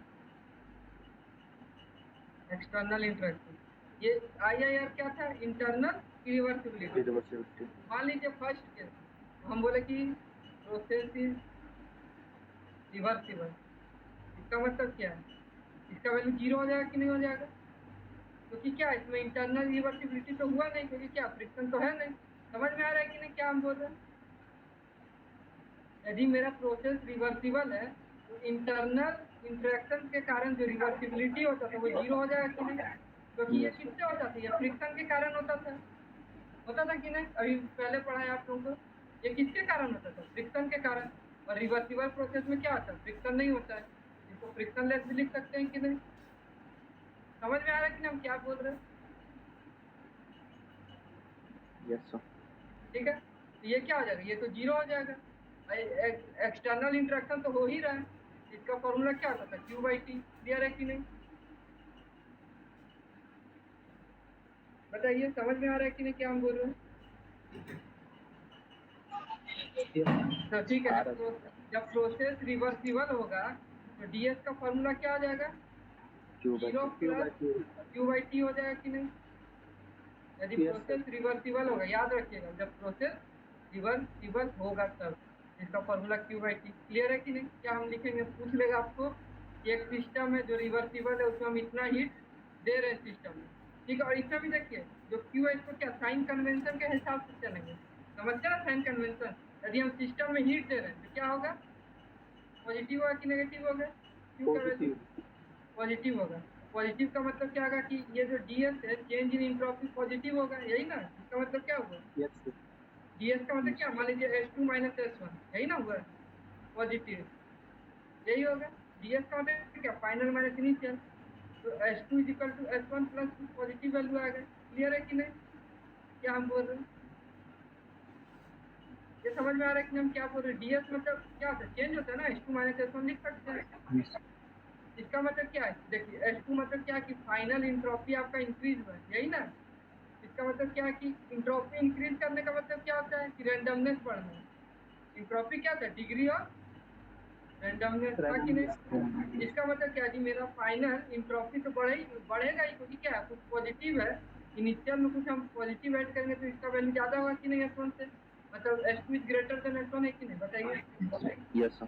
external interaction. ये IIR क्या था, इंटरनल इरिवर्सिबिलिटी। इरिवर्सिबिलिटी। मान लीजिए फर्स्ट केस हम बोले कि प्रोसेस इज रिवर्सिबल, इसका मतलब क्या है, इसका वैल्यू 0 हो जाएगा कि नहीं हो जाएगा? क्योंकि क्या इसमें इंटरनल रिवर्सिबिलिटी तो हुआ नहीं, क्योंकि क्या फ्रिक्शन तो है नहीं। समझ में आ रहा है कि नहीं क्या हम बोल रहे हैं? यदि मेरा प्रोसेस रिवर्सिबल है तो इंटरनल इंटरेक्शन के कारण जो रिवर्सिबिलिटी होता था वो 0 हो जाएगा कि नहीं? क्योंकि ये किससे होता था, ये फ्रिक्शन के कारण होता था कि नहीं? अभी पहले पढ़ा है आप लोगों को, ये किसके कारण होता था, फ्रिक्शन के कारण। और रिवर्सिबल प्रोसेस में क्या होता है, फ्रिक्शन नहीं होता है, इसको फ्रिक्शन लेस भी लिख सकते हैं कि नहीं? समझ में आ रहा है कि नहीं हम क्या बोल रहे हैं? Yes sir. ठीक है, तो ये क्या हो जाएगा, ये तो 0 हो जाएगा। एक्सटर्नल इंटरेक्शन तो हो ही रहा है, इसका फॉर्मूला क्या होता था, Q/T। क्लियर है कि नहीं? बताइए समझ में आ रहा है कि नहीं क्या हम बोल रहे हैं? तो ठीक है, जब प्रोसेस रिवर्सिबल होगा तो डीएस का फॉर्मूला क्या आ जाएगा, Q by 0 T। Plus Q/T हो जाएगा कि नहीं? यदि प्रोसेस रिवर्सिबल होगा, याद रखिएगा जब प्रोसेस रिवर्सिबल होगा तब इसका फॉर्मूला Q/T। क्लियर है कि नहीं? क्या हम लिखेंगे, पूछ लेगा आपको एक सिस्टम है जो रिवर्सिबल है उसमें हम इतना हीट दे रहे हैं सिस्टम में, ठीक है। और इसमें भी देखिए जो Q है इसको क्या साइन कन्वेंशन के हिसाब से चलेंगे, समझते ना साइन कन्वेंशन। यदि हम सिस्टम में हीट दे रहे हैं तो क्या होगा, पॉजिटिव होगा कि नेगेटिव होगा, Q का वैल्यू पॉजिटिव होगा। पॉजिटिव का मतलब क्या होगा कि ये जो डीएस है चेंज इन इंट्रोपी पॉजिटिव होगा, यही ना? इसका मतलब क्या हुआ, Yes, sir. डीएस का मतलब क्या, मान लीजिए S2 - S1, यही ना हुआ पॉजिटिव, यही होगा। डीएस का मतलब क्या, फाइनल माइनस इनिशियल, तो S2 = S1 + पॉजिटिव वैल्यू आएगा। क्लियर है कि नहीं क्या हम बोल रहे हैं? ये समझ में आ रहा है कि हम क्या बोल रहे हैं? डीएस मतलब क्या होता है, चेंज होता है ना, S2 - S1 लिख सकते हैं। इसका मतलब क्या है, देखिए S2 मतलब क्या कि फाइनल इंट्रोपी आपका इंक्रीज हुआ है, यही ना? इसका मतलब क्या है कि इंट्रोपी इंक्रीज करने का मतलब क्या होता है कि रैंडमनेस बढ़ना है। इंट्रोपी क्या था, डिग्री ऑफ रैंडमनेस था कि नहीं? इसका मतलब क्या है जी, मेरा फाइनल इंट्रोपी तो बढ़ेगा ही, क्योंकि क्या है कुछ पॉजिटिव है, इनिशियल में कुछ हम पॉजिटिव ऐड करेंगे तो इसका वैल्यू ज्यादा होगा कि नहीं S1 से, मतलब S2 > S1 है कि नहीं, बताइए। Yes sir.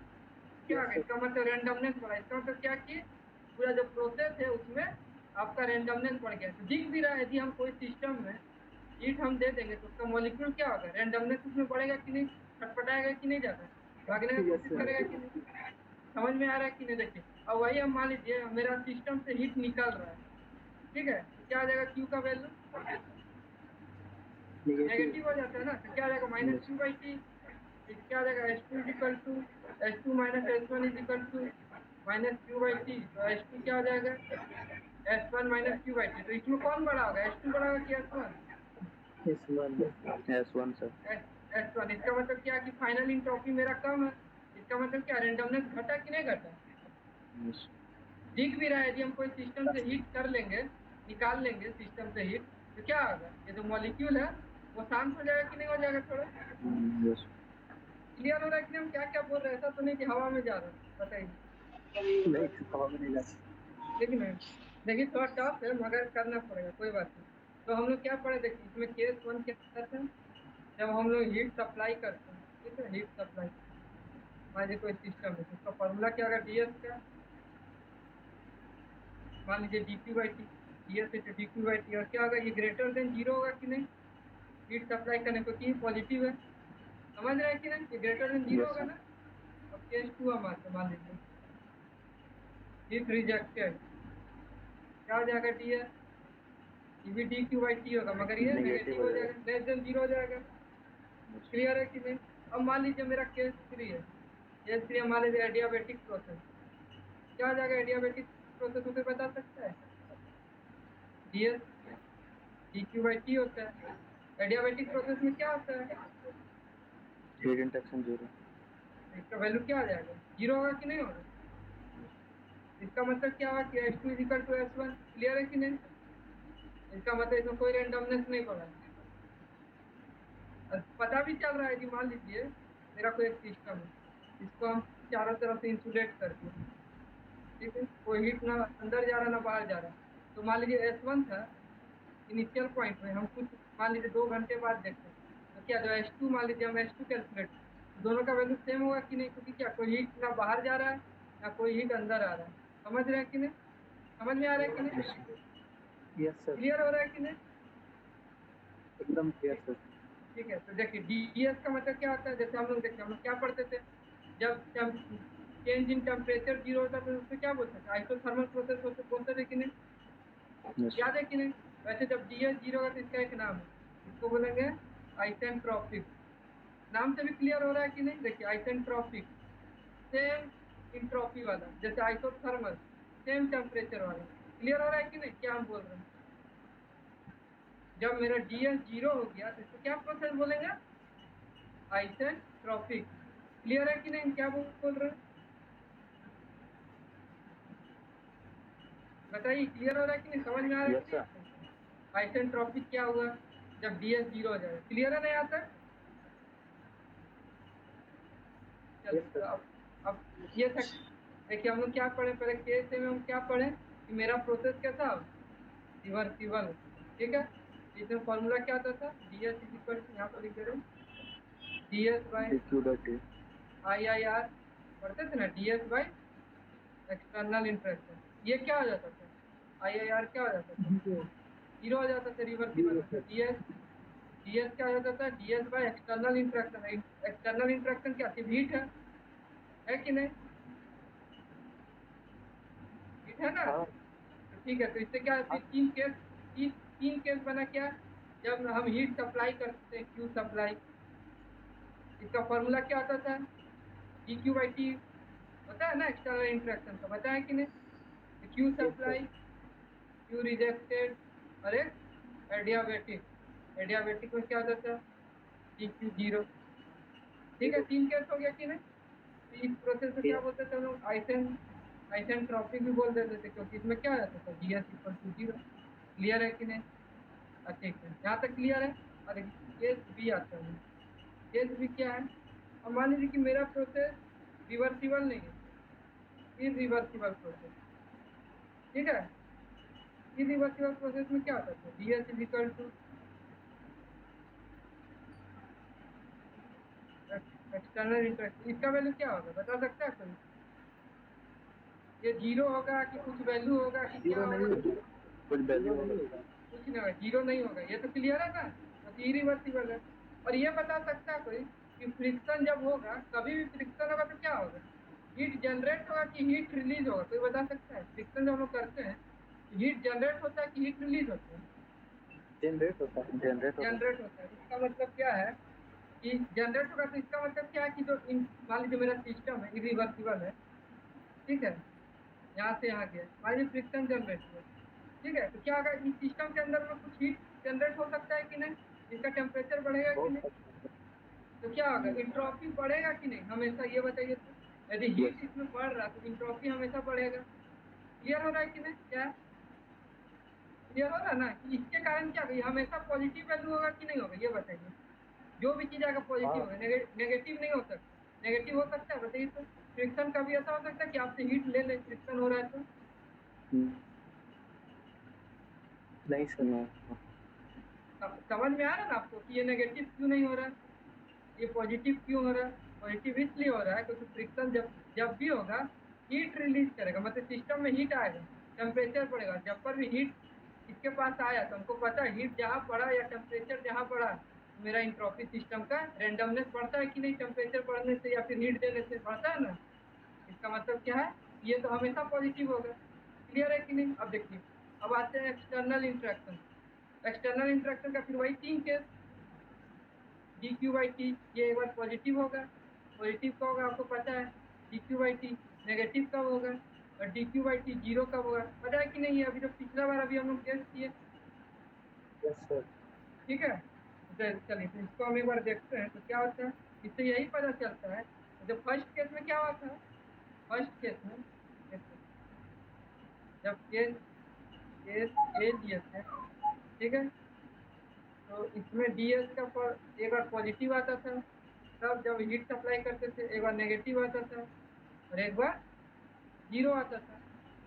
क्या है इसका मतलब, रैंडमनेस बढ़ा। इसका मतलब क्या कि पूरा जो प्रोसेस है उसमें आपका रैंडमनेस बढ़ गया। तो दिख भी रहा है, यदि हम कोई सिस्टम में हीट हम दे देंगे तो उसका मॉलिक्यूल क्या होगा, रैंडमनेस उसमें बढ़ेगा कि नहीं, छटपटाएगा कि नहीं, ज्यादा भागने की कोशिश करेगा कि नहीं? समझ में आ रहा है कि नहीं? देखिए अब वही हम मान लीजिए मेरा सिस्टम से हीट निकल रहा है, ठीक है, तो क्या आ जाएगा, क्यू का वैल्यू नेगेटिव हो जाता है ना, तो क्या आ जाएगा, -Q/T। क्या आ जाएगा, S2 = S2 - S1 = -Q/T। तो S2 क्या हो जाएगा, S1 - Q/T। तो इसमें कौन बड़ा होगा, S2 बड़ा होगा कि S1? S1 sir. S1। इसका मतलब क्या कि फाइनल इंट्रोपी मेरा कम है, इसका मतलब क्या, रैंडमनेस घटा कि नहीं घटा? दिख भी रहा है, यदि हम कोई सिस्टम से हीट कर लेंगे, निकाल लेंगे सिस्टम से हीट, तो क्या होगा, ये जो मॉलिक्यूल है वो शांत हो जाएगा कि नहीं हो जाएगा? थोड़ा यस। क्लियर हो रहा है कि हम क्या क्या बोल रहे हैं? ऐसा तो नहीं कि हवा में जा रहा है, बताइए। लेकिन देखिए थोड़ा टफ है मगर करना पड़ेगा, कोई बात नहीं। तो हम लोग क्या पढ़े, देखिए इसमें केस 1 क्या था, जब हम लोग हीट सप्लाई करते हैं, ठीक है, हीट सप्लाई मान लीजिए कोई सिस्टम है तो उसका फॉर्मूला क्या होगा, डीएस का, मान लीजिए dQ/T, डीएस है तो dQ/T, और क्या होगा, ये ग्रेटर देन 0 होगा कि नहीं, हीट सप्लाई करने को, कि पॉजिटिव है, समझ रहे हैं कि नहीं, ये ग्रेटर देन 0 यस होगा सर। ना। अब केस 2 हम आते मान लीजिए हीट रिजेक्टेड, क्या हो जाएगा, डीएस, ये भी dQ/T होगा मगर ये नेगेटिव हो जाएगा, लेस देन 0 हो जाएगा। क्लियर है कि नहीं? अब मान लीजिए मेरा केस 3 है, केस 3 मान लीजिए एडियाबेटिक प्रोसेस, क्या हो जाएगा, एडियाबेटिक प्रोसेस मुझे बता सकता है, डीएस dQ/T होता है। एडियाबेटिक प्रोसेस में क्या होता है, हीट इंटरेक्शन 0। इसका वैल्यू क्या आ जाएगा, 0 होगा कि नहीं होगा? इसका मतलब क्या हुआ कि H2 equal to H1, clear है कि नहीं? इसका मतलब इसमें कोई रेंडमनेस नहीं पड़ा है। और पता भी चल रहा है कि मान लीजिए मेरा कोई एक सिस्टम है, इसको हम चारों तरफ से इंसुलेट करते हैं, ठीक है, कोई हीट ना अंदर जा रहा ना बाहर जा रहा। तो मान लीजिए S1 था इनिशियल पॉइंट में, हम कुछ मान लीजिए 2 घंटे बाद देखते हैं तो क्या जो H2, मान लीजिए हम H2 कैलकुलेट, दोनों का वैल्यू सेम होगा कि नहीं? क्योंकि क्या कोई हीट ना बाहर जा रहा है ना कोई हीट अंदर आ रहा है। समझ रहे हैं कि नहीं? समझ में आ रहा है कि नहीं? यस सर, क्लियर हो रहा है कि नहीं? एकदम क्लियर सर। ठीक है, तो देखिए डीएस का मतलब क्या होता है, जैसे हम लोग देखते हैं, हम लोग क्या पढ़ते थे, जब चेंज इन टेम्परेचर 0 होता था तो उसको क्या बोलते थे? आइसोथर्मल प्रोसेस होते बोलते थे कि नहीं? Yes, याद है कि नहीं? वैसे जब डीएस 0 होगा तो इसका एक नाम है, इसको बोलेंगे आइसेंट्रोपिक। नाम से भी क्लियर हो रहा है कि नहीं? देखिए आइसेंट्रोपिक, सेम इंट्रोपी वाला, जैसे आइसोथर्मल सेम टेम्परेचर वाला। क्लियर हो रहा है कि नहीं क्या हम बोल रहे हैं? जब मेरा डीएस 0 हो गया तो इसको क्या प्रोसेस बोलेंगे? आइसेंट्रोपिक। क्लियर है कि नहीं क्या बोल रहे हैं? बताइए, क्लियर हो रहा है कि नहीं? समझ में आ रहा है yes कि नहीं sir. आपको? आइसेंट्रोपिक क्या हुआ जब डीएस 0 हो जाएगा? क्लियर है नहीं यहाँ तक? चलिए, Yes, तो sir. अब ये था, देखिए हम लोग क्या पढ़े पहले, केस में हम क्या पढ़े कि मेरा प्रोसेस कैसा हो, रिवर्सिबल, ठीक है। इसमें फॉर्मूला क्या आता था? डीएस इज इक्वल टू, यहाँ पर लिख दे रहे हैं, डीएस बाई dq/t. IIR, पढ़ते थे ना, डीएस बाई एक्सटर्नल इंटरेक्शन। ये क्या हो जाता था? IIR क्या हो जाता था? जीरो 0 हो जाता था, रिवर्सिबल जीरो होता। सर। डीएस डीएस क्या हो जाता था? DS by external interaction. External interaction क्या थी? हीट है कि नहीं? हीट है ना? हाँ तो ठीक है, तो इससे क्या होती है? तीन केस बना क्या, जब हम हीट सप्लाई करते हैं, क्यू सप्लाई, इसका फॉर्मूला क्या होता था? dq/t होता है ना एक्सटर्नल इंटरेक्शन का, बताया कि नहीं? तो Q yes, sir. Supply, Q rejected, और एक एडियाबेटिक। एडियाबेटिक में क्या होता था? dq0। ठीक है, 3 केस हो गया कि नहीं? तो इस प्रोसेस को क्या बोलते थे हम लोग? आइसेंट्रोपिक भी बोल देते थे, क्योंकि इसमें क्या हो जाता था? DS equal to 0। क्लियर है कि नहीं? ठीक है, यहाँ तक क्लियर है। और केस बी आता है। केस बी क्या है? अब मान लीजिए कि मेरा प्रोसेस रिवर्सिबल नहीं है, इरिवर्सिबल प्रोसेस, ठीक है। इरिवर्सिबल प्रोसेस में क्या होता है? DS is equal to external interaction. इसका वैल्यू क्या होगा, बता सकता है कोई? ये 0 होगा कि कुछ वैल्यू होगा कि क्या जीरो होगा? नहीं होगा, कुछ जीरो वैल्यू नहीं होगा. होगा। कुछ नहीं होगा, 0 नहीं होगा, ये तो क्लियर है ना? तो इरिवर्सिबल है। और ये बता सकता है कोई कि फ्रिक्शन जब होगा, कभी भी फ्रिक्शन होगा तो क्या होगा? हीट जनरेट होगा कि हीट रिलीज होगा? कोई बता सकता है? फ्रिक्शन जब हम लोग करते हैं हीट जनरेट होता है कि हीट रिलीज होता है? जनरेट होता है। जनरेट होगा. जनरेट होता है। इसका मतलब क्या है कि जनरेट होगा, तो इसका मतलब क्या है कि जो मान लीजिए मेरा सिस्टम है इरिवर्सिबल है, ठीक है, यहाँ से यहाँ गया, मान लीजिए फ्रिक्शन जनरेट हुआ, ठीक है, तो क्या होगा? इस सिस्टम के अंदर में कुछ हीट जनरेट हो सकता है कि नहीं? इसका टेम्परेचर बढ़ेगा कि बहुत नहीं? अच्छा। तो क्या होगा? इंट्रोपी बढ़ेगा कि नहीं हमेशा? ये बताइए तो। यदि हीट इसमें बढ़ रहा तो इंट्रोपी हमेशा बढ़ेगा। क्लियर हो रहा है कि नहीं? क्या क्लियर हो रहा है ना कि इसके कारण क्या होगा? हमेशा पॉजिटिव वैल्यू होगा कि नहीं होगा? ये बताइए। जो भी चीज अगर पॉजिटिव हाँ होगा, नेगेटिव नहीं हो सकता। नेगेटिव हो सकता है, बताइए तो। फ्रिक्शन का भी ऐसा हो सकता है कि आपसे हीट ले ले, फ्रिक्शन हो रहा है तो। नहीं सर। No. समझ में आ रहा है ना आपको कि ये नेगेटिव क्यों नहीं हो रहा है, ये पॉजिटिव क्यों हो रहा है? पॉजिटिव इसलिए हो रहा है क्योंकि फ्रिक्शन जब जब भी होगा हीट रिलीज करेगा, मतलब सिस्टम में हीट आएगा, टेम्परेचर बढ़ेगा। जब पर भी हीट इसके पास आया तो हमको पता है हीट जहाँ बढ़ा या टेम्परेचर जहाँ बढ़ा, तो मेरा इंट्रोपी सिस्टम का रेंडमनेस बढ़ता है कि नहीं? टेम्परेचर बढ़ने से या फिर हीट देने से बढ़ता है ना? इसका मतलब क्या है? ये तो हमेशा पॉजिटिव होगा। क्लियर है कि नहीं? अब देखिए, अब आते हैं एक्सटर्नल इंटरेक्शन। एक्सटर्नल इंटरेक्शन का फिर वही 3 केस, dq/t, ये एक बार पॉजिटिव होगा, पॉजिटिव कब होगा आपको पता है, dq/t। नेगेटिव कब होगा और dq/t 0 कब होगा, पता है कि नहीं? अभी जो पिछला बार अभी हम लोग टेस्ट किए, यस सर। ठीक है। तो चलिए, तो इसको हम एक बार देखते हैं तो क्या होता है। इससे यही पता चलता है, जो फर्स्ट केस में क्या हुआ था, फर्स्ट केस में जब केस केस ए ds है, ठीक है, तो इसमें ds का एक बार पॉजिटिव आता था, तब जब हीट सप्लाई करते थे एक बार नेगेटिव आता था और एक बार जीरो आता था।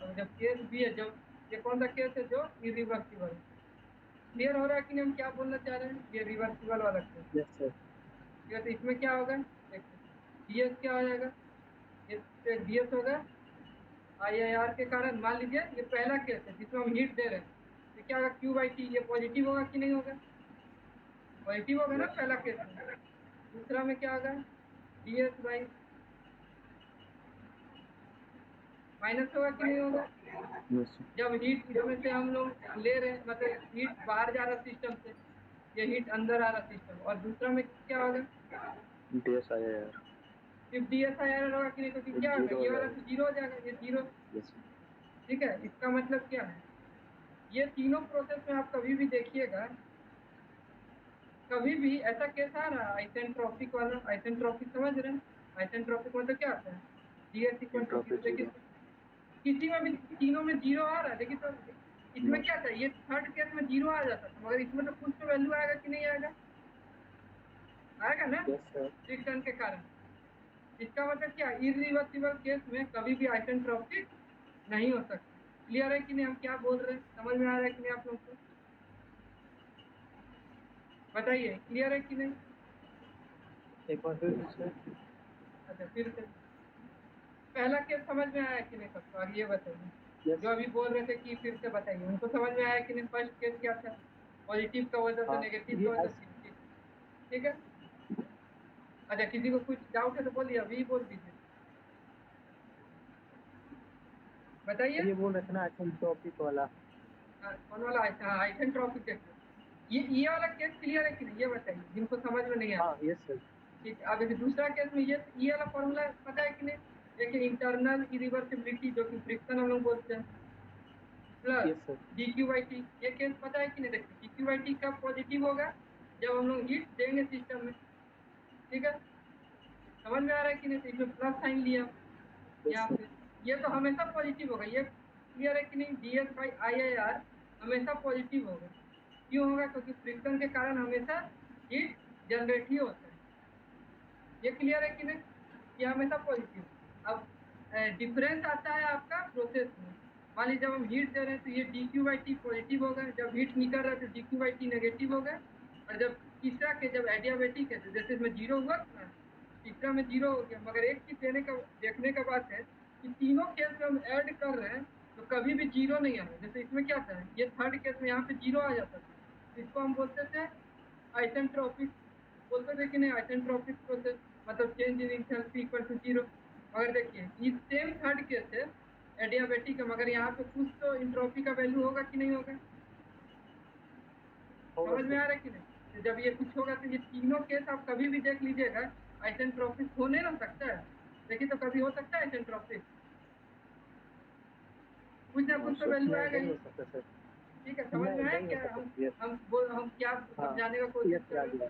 और जब केस बी है, जब ये कौन सा केस है जो इरिवर्सिबल है। क्लियर हो रहा है कि नहीं हम क्या बोलना चाह रहे हैं? ये रिवर्सिबल वाला केस। Yes sir. ठीक है, तो इसमें क्या होगा, ds क्या हो जाएगा, ये ds होगा IIR के कारण। मान लीजिए ये पहला केस है जिसमें हम हीट दे रहे हैं, तो क्या होगा, Q/T ये पॉजिटिव होगा कि नहीं होगा? पॉजिटिव होगा ना पहला केस में। दूसरा में क्या होगा, ds बाई माइनस होगा कि नहीं होगा? yes sir, जब हीट इसमें से हम लोग ले रहे हैं, मतलब हीट बाहर जा रहा सिस्टम से, ये हीट अंदर आ रहा सिस्टम। और दूसरा में क्या होगा, DSIR, सिर्फ DSIR होगा कि नहीं? क्योंकि क्या होगा, जीरो ये हो वाला जाएगा। तो जीरो हो जाएगा, ये जीरो। yes sir, ठीक है, इसका मतलब क्या है, ये तीनों प्रोसेस में आप कभी भी देखिएगा, कभी भी ऐसा केस आ रहा है आइसेंट्रोपिक वाला। आइसेंट्रोपिक समझ रहे हैं? आइसेंट्रोपिक मतलब क्या होता है, ds equal to Entropy zero. देखिए zero, किसी में भी तीनों में जीरो आ रहा है, देखिए तो इसमें no क्या था, ये थर्ड केस में जीरो आ जाता था, मगर इसमें तो कुछ तो वैल्यू आएगा कि नहीं आएगा? आएगा ना, यस सर। फ्रिक्शन के कारण। इसका मतलब क्या, इरिवर्सिबल केस में कभी भी आइसेंट्रोपिक नहीं हो सकता। क्लियर है कि नहीं हम क्या बोल रहे हैं? समझ में आ रहा है कि नहीं आप लोग को? बताइए, क्लियर है कि नहीं? एक बार फिर सर। अच्छा, फिर से पहला केस समझ में आया कि नहीं सबको? आगे ये बताइए, यस जो अभी बोल रहे थे कि फिर से बताइए, उनको समझ में आया कि नहीं? फर्स्ट केस क्या था, पॉजिटिव का वजह से, हाँ नेगेटिव ये का वजह से। ठीक है, अच्छा किसी को कुछ डाउट है तो बोलिए, अभी बोल दीजिए, बताइए। ये बोल रहे थे ना आइसेंट्रोपिक वाला। कौन वाला आइसेंट्रोपिक केस? ये वाला केस क्लियर है कि नहीं, ये बताइए जिनको समझ में नहीं आ रहा। हाँ यस सर। ठीक है, अब दूसरा केस में ये वाला फॉर्मूला पता है कि नहीं? देखिए, इंटरनल इरिवर्सिबिलिटी जो कि फ्रिक्शन हम लोग बोलते हैं, प्लस यस सर। dq/t, ये केस पता है कि नहीं? देखिए dq/t कब पॉजिटिव होगा, जब हम लोग हीट देंगे सिस्टम में। ठीक है, समझ में आ रहा है कि नहीं? तो इसमें प्लस साइन लिया यस यहाँ सर। पे, ये तो हमेशा पॉजिटिव होगा। ये क्लियर है कि नहीं, ds/IIR हमेशा पॉजिटिव होगा। क्यों होगा? क्योंकि फ्रिक्शन के कारण हमेशा हीट जनरेट ही होता है। ये क्लियर है कि नहीं, ये हमेशा पॉजिटिव। अब डिफरेंस आता है आपका प्रोसेस में। मान लीजिए जब हम हीट दे रहे हैं तो ये dq/t पॉजिटिव होगा, जब हीट निकल रहा है तो dq/t नेगेटिव होगा। और जब तीसरा के जब एडियाबेटिक है, तो जैसे इसमें जीरो हुआ ना, तीसरा में जीरो हो गया। मगर एक चीज देखने का बात है कि तीनों केस में हम ऐड कर रहे हैं तो कभी भी जीरो नहीं आ रहा। जैसे इसमें क्या था, ये थर्ड केस में यहाँ पे जीरो आ जाता था, इसको हम बोलते थे आइसेंट्रोपिक। बोलते थे कि नहीं, आइसेंट्रोपिक प्रोसेस मतलब change in enthalpy equal to zero. मगर देखिए ये सेम थर्ड केस है एडियाबेटिक है, मगर यहाँ पे कुछ तो इंट्रोपी का वैल्यू होगा कि नहीं होगा? होगा समझ में आ सर। रहा है कि नहीं? तो जब ये कुछ होगा तो ये तीनों केस आप कभी भी देख लीजिएगा, आइसेंट्रोपिक होने ना सकता है। देखिए तो कभी हो सकता है आइसेंट्रोपिक, कुछ ना no कुछ तो sir, वैल्यू नहीं आएगा नहीं ही। हो सकता सर। ठीक है, समझ में नहीं आया नहीं हो क्या? सकता यस। हम क्या हाँ समझाने का कोशिश यस कर आ रहे हैं? गया।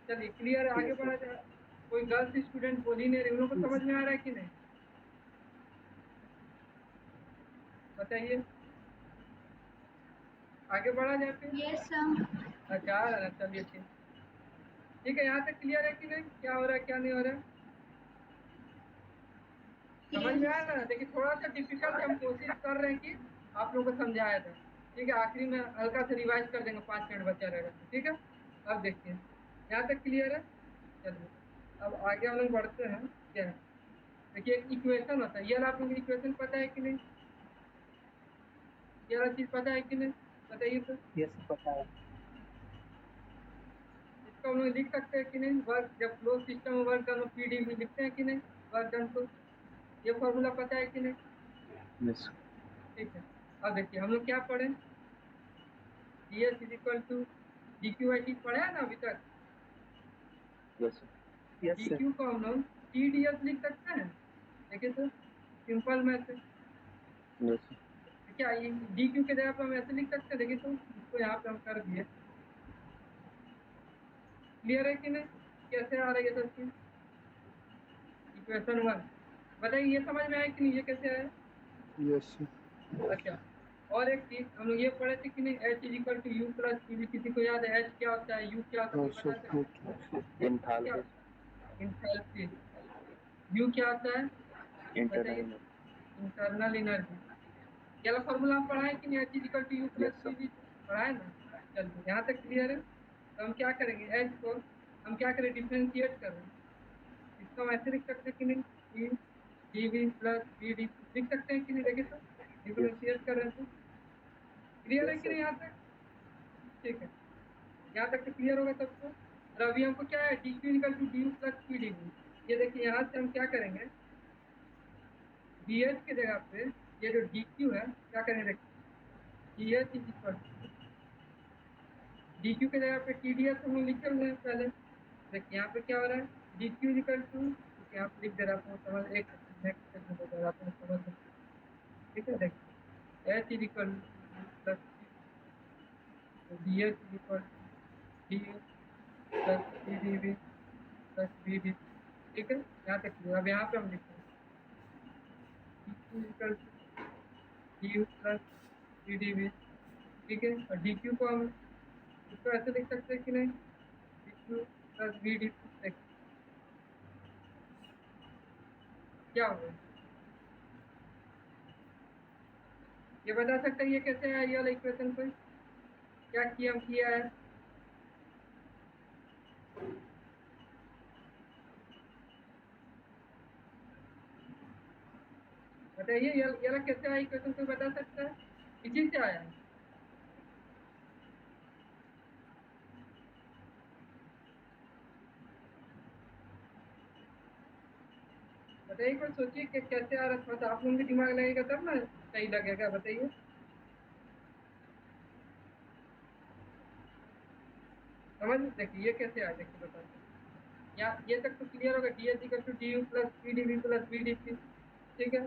चलिए क्लियर है, आगे यस बढ़ा सर। जाए। कोई गर्ल्स स्टूडेंट बोल ही नहीं रही, उन लोगों को समझ में आ रहा है कि नहीं? बताइए, आगे बढ़ा जाए फिर। Yes, sir. अच्छा आ रहा है, चलिए ठीक। ठीक है, यहाँ तक क्लियर है कि नहीं, क्या हो रहा है क्या नहीं हो रहा है? समझ में Yes. आया ना? देखिए थोड़ा सा डिफिकल्ट हम कोशिश कर रहे हैं कि आप लोगों को समझाया जाए। ठीक है, आखिरी में हल्का से रिवाइज कर देंगे, 5 मिनट बचा रहेगा तो। ठीक है, अब देखिए यहाँ तक क्लियर है। चलिए अब आगे हम लोग बढ़ते हैं। क्या है, देखिए एक इक्वेशन होता है, ये वाला आप लोगों को इक्वेशन पता है कि नहीं? ये वाला चीज पता है कि नहीं, बताइए तो। यस पता है। इसको हम लोग लिख सकते हैं कि नहीं, वर्क जब क्लोज सिस्टम में वर्क डन पीडी में लिखते हैं कि नहीं, वर्क डन को। ये फॉर्मूला पता है कि नहीं? yes ठीक है, अब देखिए हम लोग क्या पढ़े, ds is equal to dq/t पढ़ा है ना अभी तक। yes sir, yes sir. dq को हम लोग tds लिख सकते हैं। देखिए तो सिंपल मैथ है। yes sir, तो क्या ये dq के जगह पर हम ऐसे लिख सकते हैं? देखिए तो इसको यहाँ पे हम कर दिए। क्लियर है कि नहीं, कैसे आ रही है सब चीज? इक्वेशन 1 बताइए, ये समझ में आया कि नहीं, ये कैसे आया? यस अच्छा, और एक चीज हम लोग ये पढ़े थे कि नहीं, H is equal to U plus P, किसी को याद है एच क्या होता है, यू क्या होता है, कोई बता सकते हैं? Enthalpy, enthalpy. यू क्या होता है इंटरनल बताइए? Internal energy. ये वाला फॉर्मूला हम पढ़ा है कि नहीं, H is equal to U plus yes sir. P, पढ़ा है ना? चलिए यहाँ तक क्लियर है। तो हम क्या करेंगे, एच को हम क्या करें, डिफ्रेंशिएट कर रहे हैं। इसको हम ऐसे लिख सकते हैं कि नहीं, D V plus B D लिख सकते हैं कि नहीं? देखिए सर, डिफ्रेंशिएट कर रहे हैं तो क्लियर है कि नहीं यहाँ तक? ठीक है, यहाँ तक तो क्लियर होगा सबको। और अभी हमको क्या है, डी क्यू निकल to D U plus P D V. ये देखिए यहाँ से हम क्या करेंगे, डी एच की जगह पे ये जो डी क्यू है क्या करेंगे, देखिए D H is equal D Q की जगह पे टी डी एस हम लोग लिखे हुए हैं पहले। देखिए यहाँ पे क्या हो रहा है, डी क्यू इक्वल टू, यहाँ पे लिख दे रहा हूँ, समझ एक नेक्स्ट में दे रहा हूँ, समझ लो। ठीक है, देखिए H is equal plus D H is equal D H plus D D V plus B D. ठीक है, यहाँ तक क्लियर। अब यहाँ पे हम लिखते हैं D Q equal to D U plus D D V. ठीक है, और डी क्यू को हम इसको ऐसे लिख सकते हैं कि नहीं, D Q plus B D. क्या होगा, ये बता सकते हैं ये कैसे है, ये वाला इक्वेशन को क्या किया हम किया है? बताइए, ये वाला कैसे आया इक्वेशन, कोई बता सकता है? इसी से आया है। बताइए, कोई सोचिए कि कैसे आ रहा था, तो आप लोगों के दिमाग लगेगा तब ना सही लगेगा। बताइए, समझ देखिए ये कैसे आया, देखिए बताते या ये तक तो क्लियर होगा, D H equal to D U plus P D V plus B D C. ठीक है,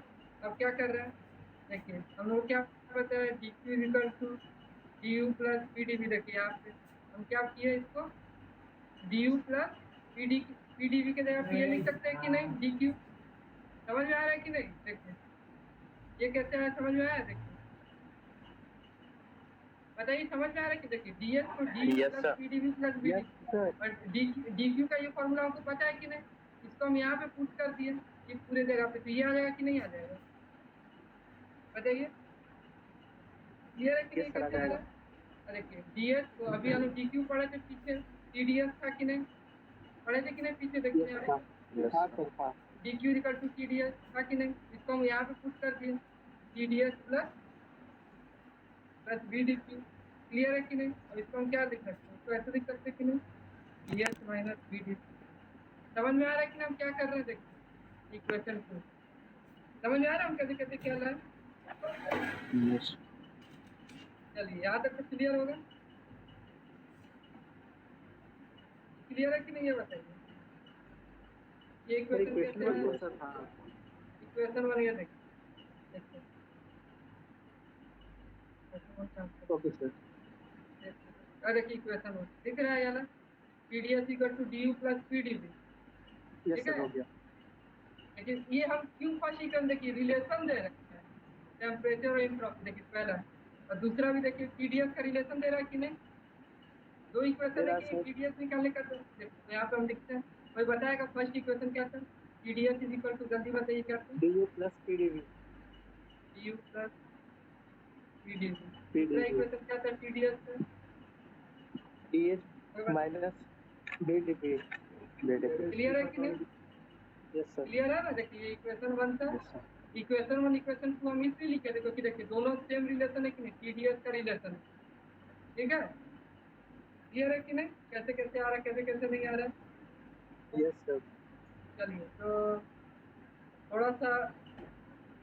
अब क्या कर रहे हैं, देखिए हम लोग क्या पता है, D Q equal to D U plus P D V. देखिए यहाँ पे हम क्या किए, इसको D U plus P D V के जगह पे ये लिख सकते हैं कि नहीं, डी क्यू। समझ में आ रहा है कि नहीं? देखिए ये कैसे है, समझ में आया? देखिए बताइए, समझ में आ रहा है कि देखिए डी एच को D Yes, plus sir. P D V plus B D, और डी क्यू का ये फॉर्मूला हमको पता है कि नहीं? इसको हम यहाँ पे पुट कर दिए ये पूरे जगह पे, तो ये आ जाएगा कि नहीं आ जाएगा? बताइए, क्लियर है कि नहीं Yes, sir, आ कैसे आ रहा जाएगा। है? देखिए डी एच को अभी हम डी क्यू पढ़े थे पीछे, टी डी एस था कि नहीं, पढ़े थे कि नहीं पीछे? देखिए यहाँ पे Yes, sir. D Q equal to T D S था कि नहीं, इसको हम यहाँ पे पुट कर दिए T D S plus plus B D Q. Clear है कि नहीं? और इसको हम क्या लिख सकते हैं, इसको ऐसे लिख सकते हैं कि नहीं, D S minus B D. समझ में आ रहा है कि हम क्या कर रहे हैं? देखिए इक्वेशन 2 समझ में आ रहा है हम कैसे कैसे क्या रहा है? Yes. चलिए यहाँ तक तो क्लियर होगा, क्लियर है कि नहीं ये बताइए। ये इक्वेशन कैसे है, इक्वेशन 1 ये देखिए, ओके सर। देखिए इक्वेशन 1 दिख रहा है यार, P D S equal to D U plus P D V. Yes ठीक सर, है, हो गया। लेकिन ये हम क्यों फर्स्ट इक्वेशन देखिए रिलेशन दे रहे हैं, टेम्परेचर और एंट्रोपी। देखिए पहला, और दूसरा भी देखिए पीडीएस का रिलेशन दे रहा है कि नहीं, दो इक्वेशन है कि पीडीएस निकालने का। तो यहाँ पे हम लिखते हैं, कोई बताएगा फर्स्ट इक्वेशन क्या था, पीडीएस इज इक्वल टू, जल्दी बताइए क्या था, D U plus P D V. D U plus PDV. दूसरा इक्वेशन क्या था टीडीएस का, D H minus B D V. Clear है कि नहीं? Yes sir. क्लियर है ना? देखिए इक्वेशन 1 था, Yes, sir. इक्वेशन 1 इक्वेशन 2 हम इसलिए लिखे थे क्योंकि देखिए दोनों सेम रिलेशन है कि नहीं, टीडीएस का रिलेशन है। ठीक है, क्लियर है कि नहीं, कैसे कैसे आ रहा है, कैसे कैसे नहीं आ रहा है? Yes sir. चलिए तो थोड़ा सा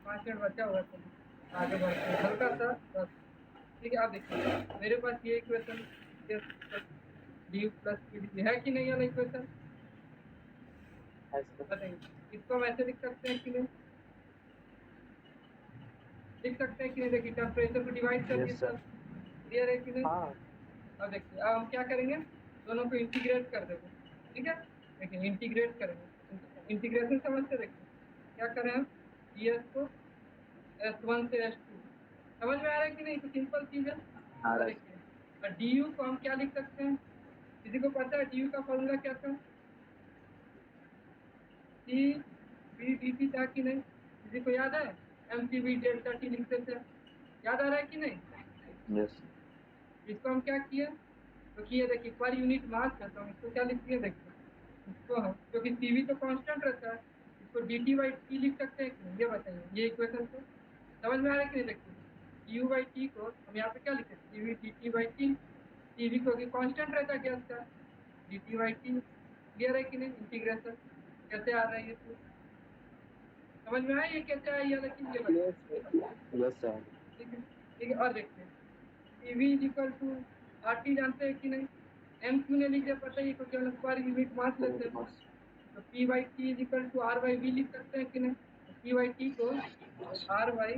5 मिनट बचा हुआ, चलिए आगे बढ़ते हैं हल्का सा बस। ठीक है, आप देखिए मेरे पास ये equation D U plus P D है कि नहीं वाला इक्वेशन, बताइए। इसको हम ऐसे लिख सकते हैं कि नहीं, लिख सकते हैं कि नहीं? देखिए टेम्परेचर को डिवाइड कर दिए Yes, sir. सर, क्लियर है कि नहीं? हाँ। अब देखिए अब हम क्या करेंगे, दोनों को इंटीग्रेट कर देंगे। ठीक है, देखिए इंटीग्रेट करेंगे, इंटीग्रेशन समझते देखिए क्या करें हम, डी एस को S1 से S2 समझ में आ रहा है कि नहीं? तो सिंपल चीज है। आ रहा है। देखिए, और डी को हम क्या लिख सकते हैं? किसी को पता है डी का फॉर्मूला क्या था? सी बी डी टी था कि नहीं? किसी को याद है? M C B delta T लिखते थे, याद आ रहा है कि नहीं? यस इसको हम क्या किए? तो किए देखिए पर यूनिट मास है, तो हम इसको क्या लिख दिए? देखिए इसको हम, क्योंकि सीवी तो कांस्टेंट रहता है, इसको डी टी बाई टी लिख सकते हैं कि नहीं? ये बताइए, ये इक्वेशन को समझ में आ रहा है कि नहीं? देखिए यू बाई टी को हम यहाँ पे क्या लिखे? CV D T by T. CV क्योंकि कांस्टेंट रहता है गैस का, D T by T. Clear है कि नहीं? इंटीग्रेशन कैसे आ रहा है ये तो समझ में आया, ये कैसे आया ये, लेकिन ये बताइए। Yes, sir. यस सर ठीक है, ठीक है। और देखिए CV is equal to RT जानते हैं कि नहीं? M क्यों नहीं लिखे पता है? क्योंकि हम पर यूनिट मास लेते हैं, तो P by T is equal to R by V लिख सकते हैं कि नहीं? तो P बाई टी को R बाई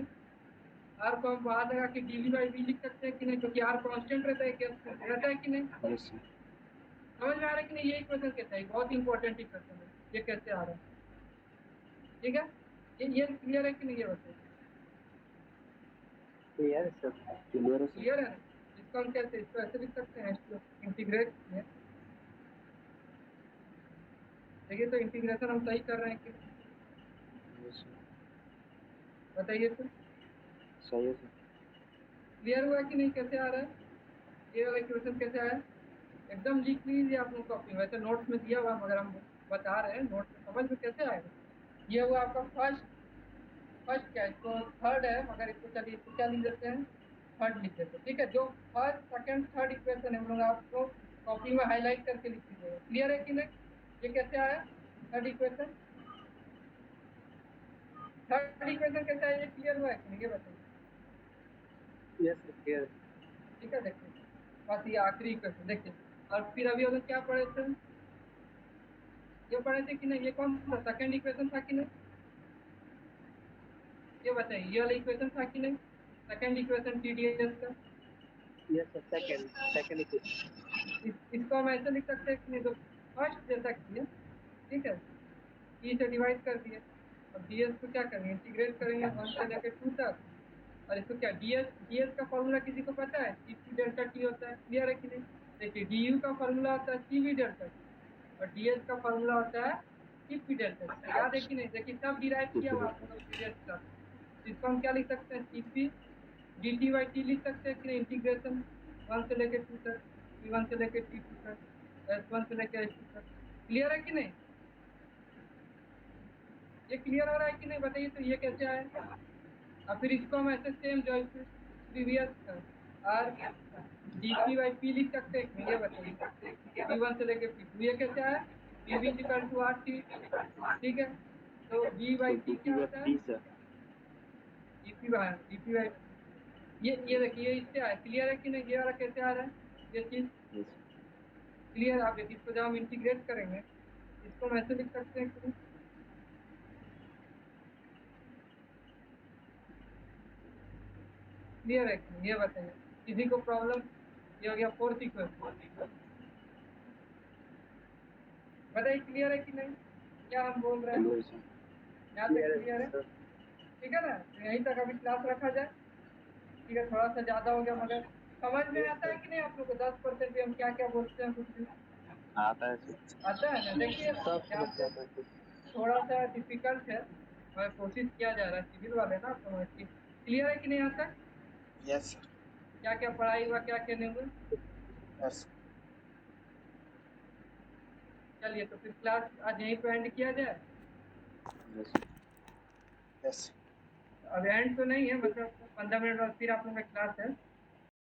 R को हम बाहर लगा के dV बाई V लिख सकते हैं कि नहीं? क्योंकि R कांस्टेंट रहता है, क्या रहता है कि नहीं? यस सर समझ में आ रहा है कि नहीं? ये इक्वेशन कैसा है? बहुत इंपॉर्टेंट इक्वेशन है, ये कैसे आ रहा है? ठीक है, ये क्लियर है कि नहीं? ये बताइए। Yes, sir. क्लियर है सर क्लियर है ना? इसको हम कैसे, इसको ऐसे लिख सकते हैं, इसको इंटीग्रेट किए। देखिए तो इंटीग्रेशन हम सही कर रहे हैं कि नहीं? यस सर बताइए तो सही है सर क्लियर हुआ कि नहीं? कैसे आ रहा है ये वाला इक्वेशन? कैसे आया? एकदम लिख लीजिए आप लोग कॉपी, वैसे नोट्स में दिया हुआ है, मगर हम बता रहे हैं नोट्स में, समझ में कैसे आएगा? ये हुआ आपका फर्स्ट क्या है? इसको थर्ड है, मगर इसको चलिए इसको क्या लिख देते हैं? थर्ड लिख देते हैं। ठीक है, जो फर्स्ट सेकंड थर्ड इक्वेशन है हम लोग आपको कॉपी में हाईलाइट करके लिख दीजिएगा। क्लियर है कि नहीं? ये कैसे आया थर्ड इक्वेशन? थर्ड इक्वेशन कैसे आया, ये क्लियर हुआ है कि नहीं? ये बताइए। Yes, sir. Clear. ठीक है, देखिए बस ये आखिरी इक्वेशन देखिए। और फिर अभी हम लोग क्या पढ़े थे? ये पढ़े थे कि नहीं? ये कौन सा सेकंड इक्वेशन था कि नहीं? ये बताइए, ये वाला इक्वेशन था कि नहीं? सेकंड इक्वेशन TDS का। Yes, sir. Second equation. इसको हम ऐसे लिख सकते हैं कि नहीं? तो फर्स्ट जैसा किए, ठीक है, E से डिवाइड कर दिए, अब DS को क्या करेंगे? इंटीग्रेट करेंगे 1 से लेकर 2 तक। और इसको क्या DS का फॉर्मूला किसी को पता है? CP डेल्टा T होता है। क्लियर है कि नहीं? देखिए DU का फॉर्मूला होता है CV डेल्टा T और DS का फॉर्मूला होता है CP डेल्टा T। याद है कि नहीं? देखिए सब डिराइव किया हुआ आप लोग प्रीवियस क्लास। इसको हम क्या लिख सकते हैं? CP dt बाई टी लिख सकते हैं कि नहीं? इंटीग्रेशन 1 से लेकर 2 तक, T1 से लेकर T2 तक, S1 से लेकर S2 तक। क्लियर है कि नहीं? ये क्लियर हो रहा है कि नहीं? बताइए तो ये कैसे आया? और फिर इसको हम ऐसे सेम जो previous R D P by P लिख सकते हैं कि नहीं? ये बताइए P1 से लेकर P2। ये कैसे आया? PV equal to RT। ठीक है, तो V बाई टी क्या होता है? सर DP बाई ये देखिए, ये इससे आया। क्लियर है कि नहीं? ये वाला कैसे आ रहा है? ये चीज यस क्लियर? आप देखिए, इसको जब हम इंटीग्रेट करेंगे इसको हम ऐसे लिख सकते हैं कि क्लियर है कि नहीं? ये बताइए, किसी को प्रॉब्लम? ये हो गया फोर्थ इक्वेशन। बताइए क्लियर है कि नहीं? क्या हम बोल रहे हैं? क्लियर सर यहाँ तक Clear, क्लियर है? sir. ठीक है ना? तो यहीं तक अभी क्लास रखा जाए। ठीक है, थोड़ा सा ज्यादा हो गया, मगर समझ में आता है कि नहीं आप लोग को? 10% भी हम क्या क्या बोलते हैं कुछ भी आता है सर आता है ना? देखिए सब ध्यान समझ से, जाता है sir. थोड़ा सा डिफिकल्ट है मगर कोशिश किया जा रहा है, सिविल वाले ना समझ के। क्लियर है कि नहीं? यहाँ तक यस सर। क्या क्या पढ़ाई हुआ, क्या क्या नहीं हुआ? यस चलिए तो फिर क्लास आज यहीं पे एंड किया जाए। यस यस अब एंड तो नहीं है, मतलब 15 मिनट बाद फिर आप लोग का क्लास है।